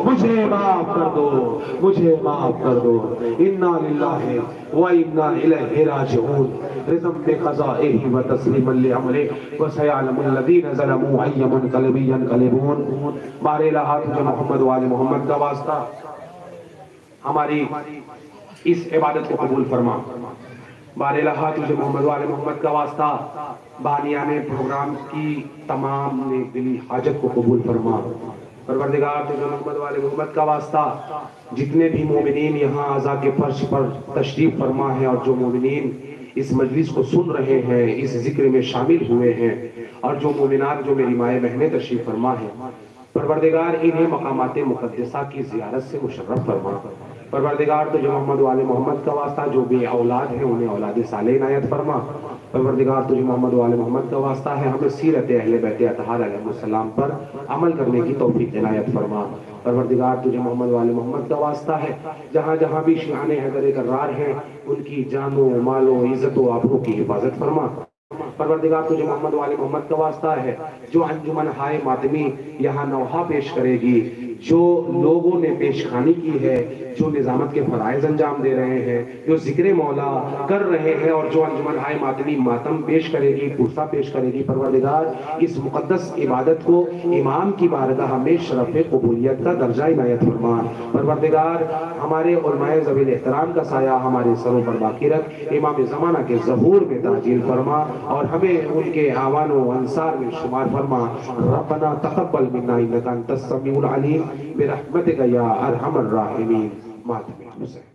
مجھے معاف کر دو، مجھے معاف کر دو۔ انا للہ و انا الیہ راجعون۔ رزم بقضائہ و تسلیما لامرہ وسیعلم الذین ظلموا ای منقلب ینقلبون۔ بارے الہ تجھے محمد و آل محمد کا واسطہ ہماری اس عبادت کو قبول فرما۔ بارے الہ تجھے محمد و آل محمد کا واسطہ بانیان پروگرام کی تمام نیک دلی حاجت کو قبول فرما۔ پروردگار تجھے محمد و آل محمد کا واسطہ جتنے بھی مومنین یہاں عزا کے فرش پر تشریف فرما ہیں اور جو مومنین اس مجلس کو سن رہے ہیں، اس ذکر میں شامل ہوئے ہیں، اور جو مومنات جو میری مائیں بہنیں تشریف فرما ہیں، پروردگار انہیں مقامات مقدسہ کی زیارت سے مشرف فرما۔ پروردگار تجھے محمد و آل محمد کا واسطہ جو بے اولاد ہیں انہیں اولاد صالح عنایت فرما۔ پروردگار تجھے محمد و آل محمد کا واسطہ ہے ہمیں سیرت اہل بیت اطہار علیہ السلام پر عمل کرنے کی توفیق عنایت فرما۔ پروردگار تجھے محمد و آل محمد کا واسطہ ہے جہاں جہاں بھی شیعان حیدر کرار ہیں ان کی جانوں مالوں عزت و آبرو کی حفاظت فرما۔ پروردگار تجھے محمد و آل محمد کا واسطہ ہے جو انجمن ہائے ماتمی یہاں نوحہ پیش کرے گی جو لوگوں نے پیشخانی کی ہے، جو نظامت کے فرائض انجام دے رہے ہیں، جو ذکر مولا کر رہے ہیں، اور جو انجمن ہائے ماتمی ماتم پیش کرے گی، پرسہ پیش کرے گی، پروردگار اس مقدس عبادت کو امام کی بارگاہ میں شرف قبولیت کا درجہ عنایت فرما۔ پروردگار ہمارے علماء ذوی الاحترام کا سایہ ہمارے سروں پر باقی رکھ، امام زمانہ کے ظہور میں تعجیل فرما، اور ہمیں ان کے اعوان و انصار میں شمار فرما۔ ربنا تقبل منا انک انت السمیع العلیم برحمتک یا ارحم الراحمین۔ ماتم حسین۔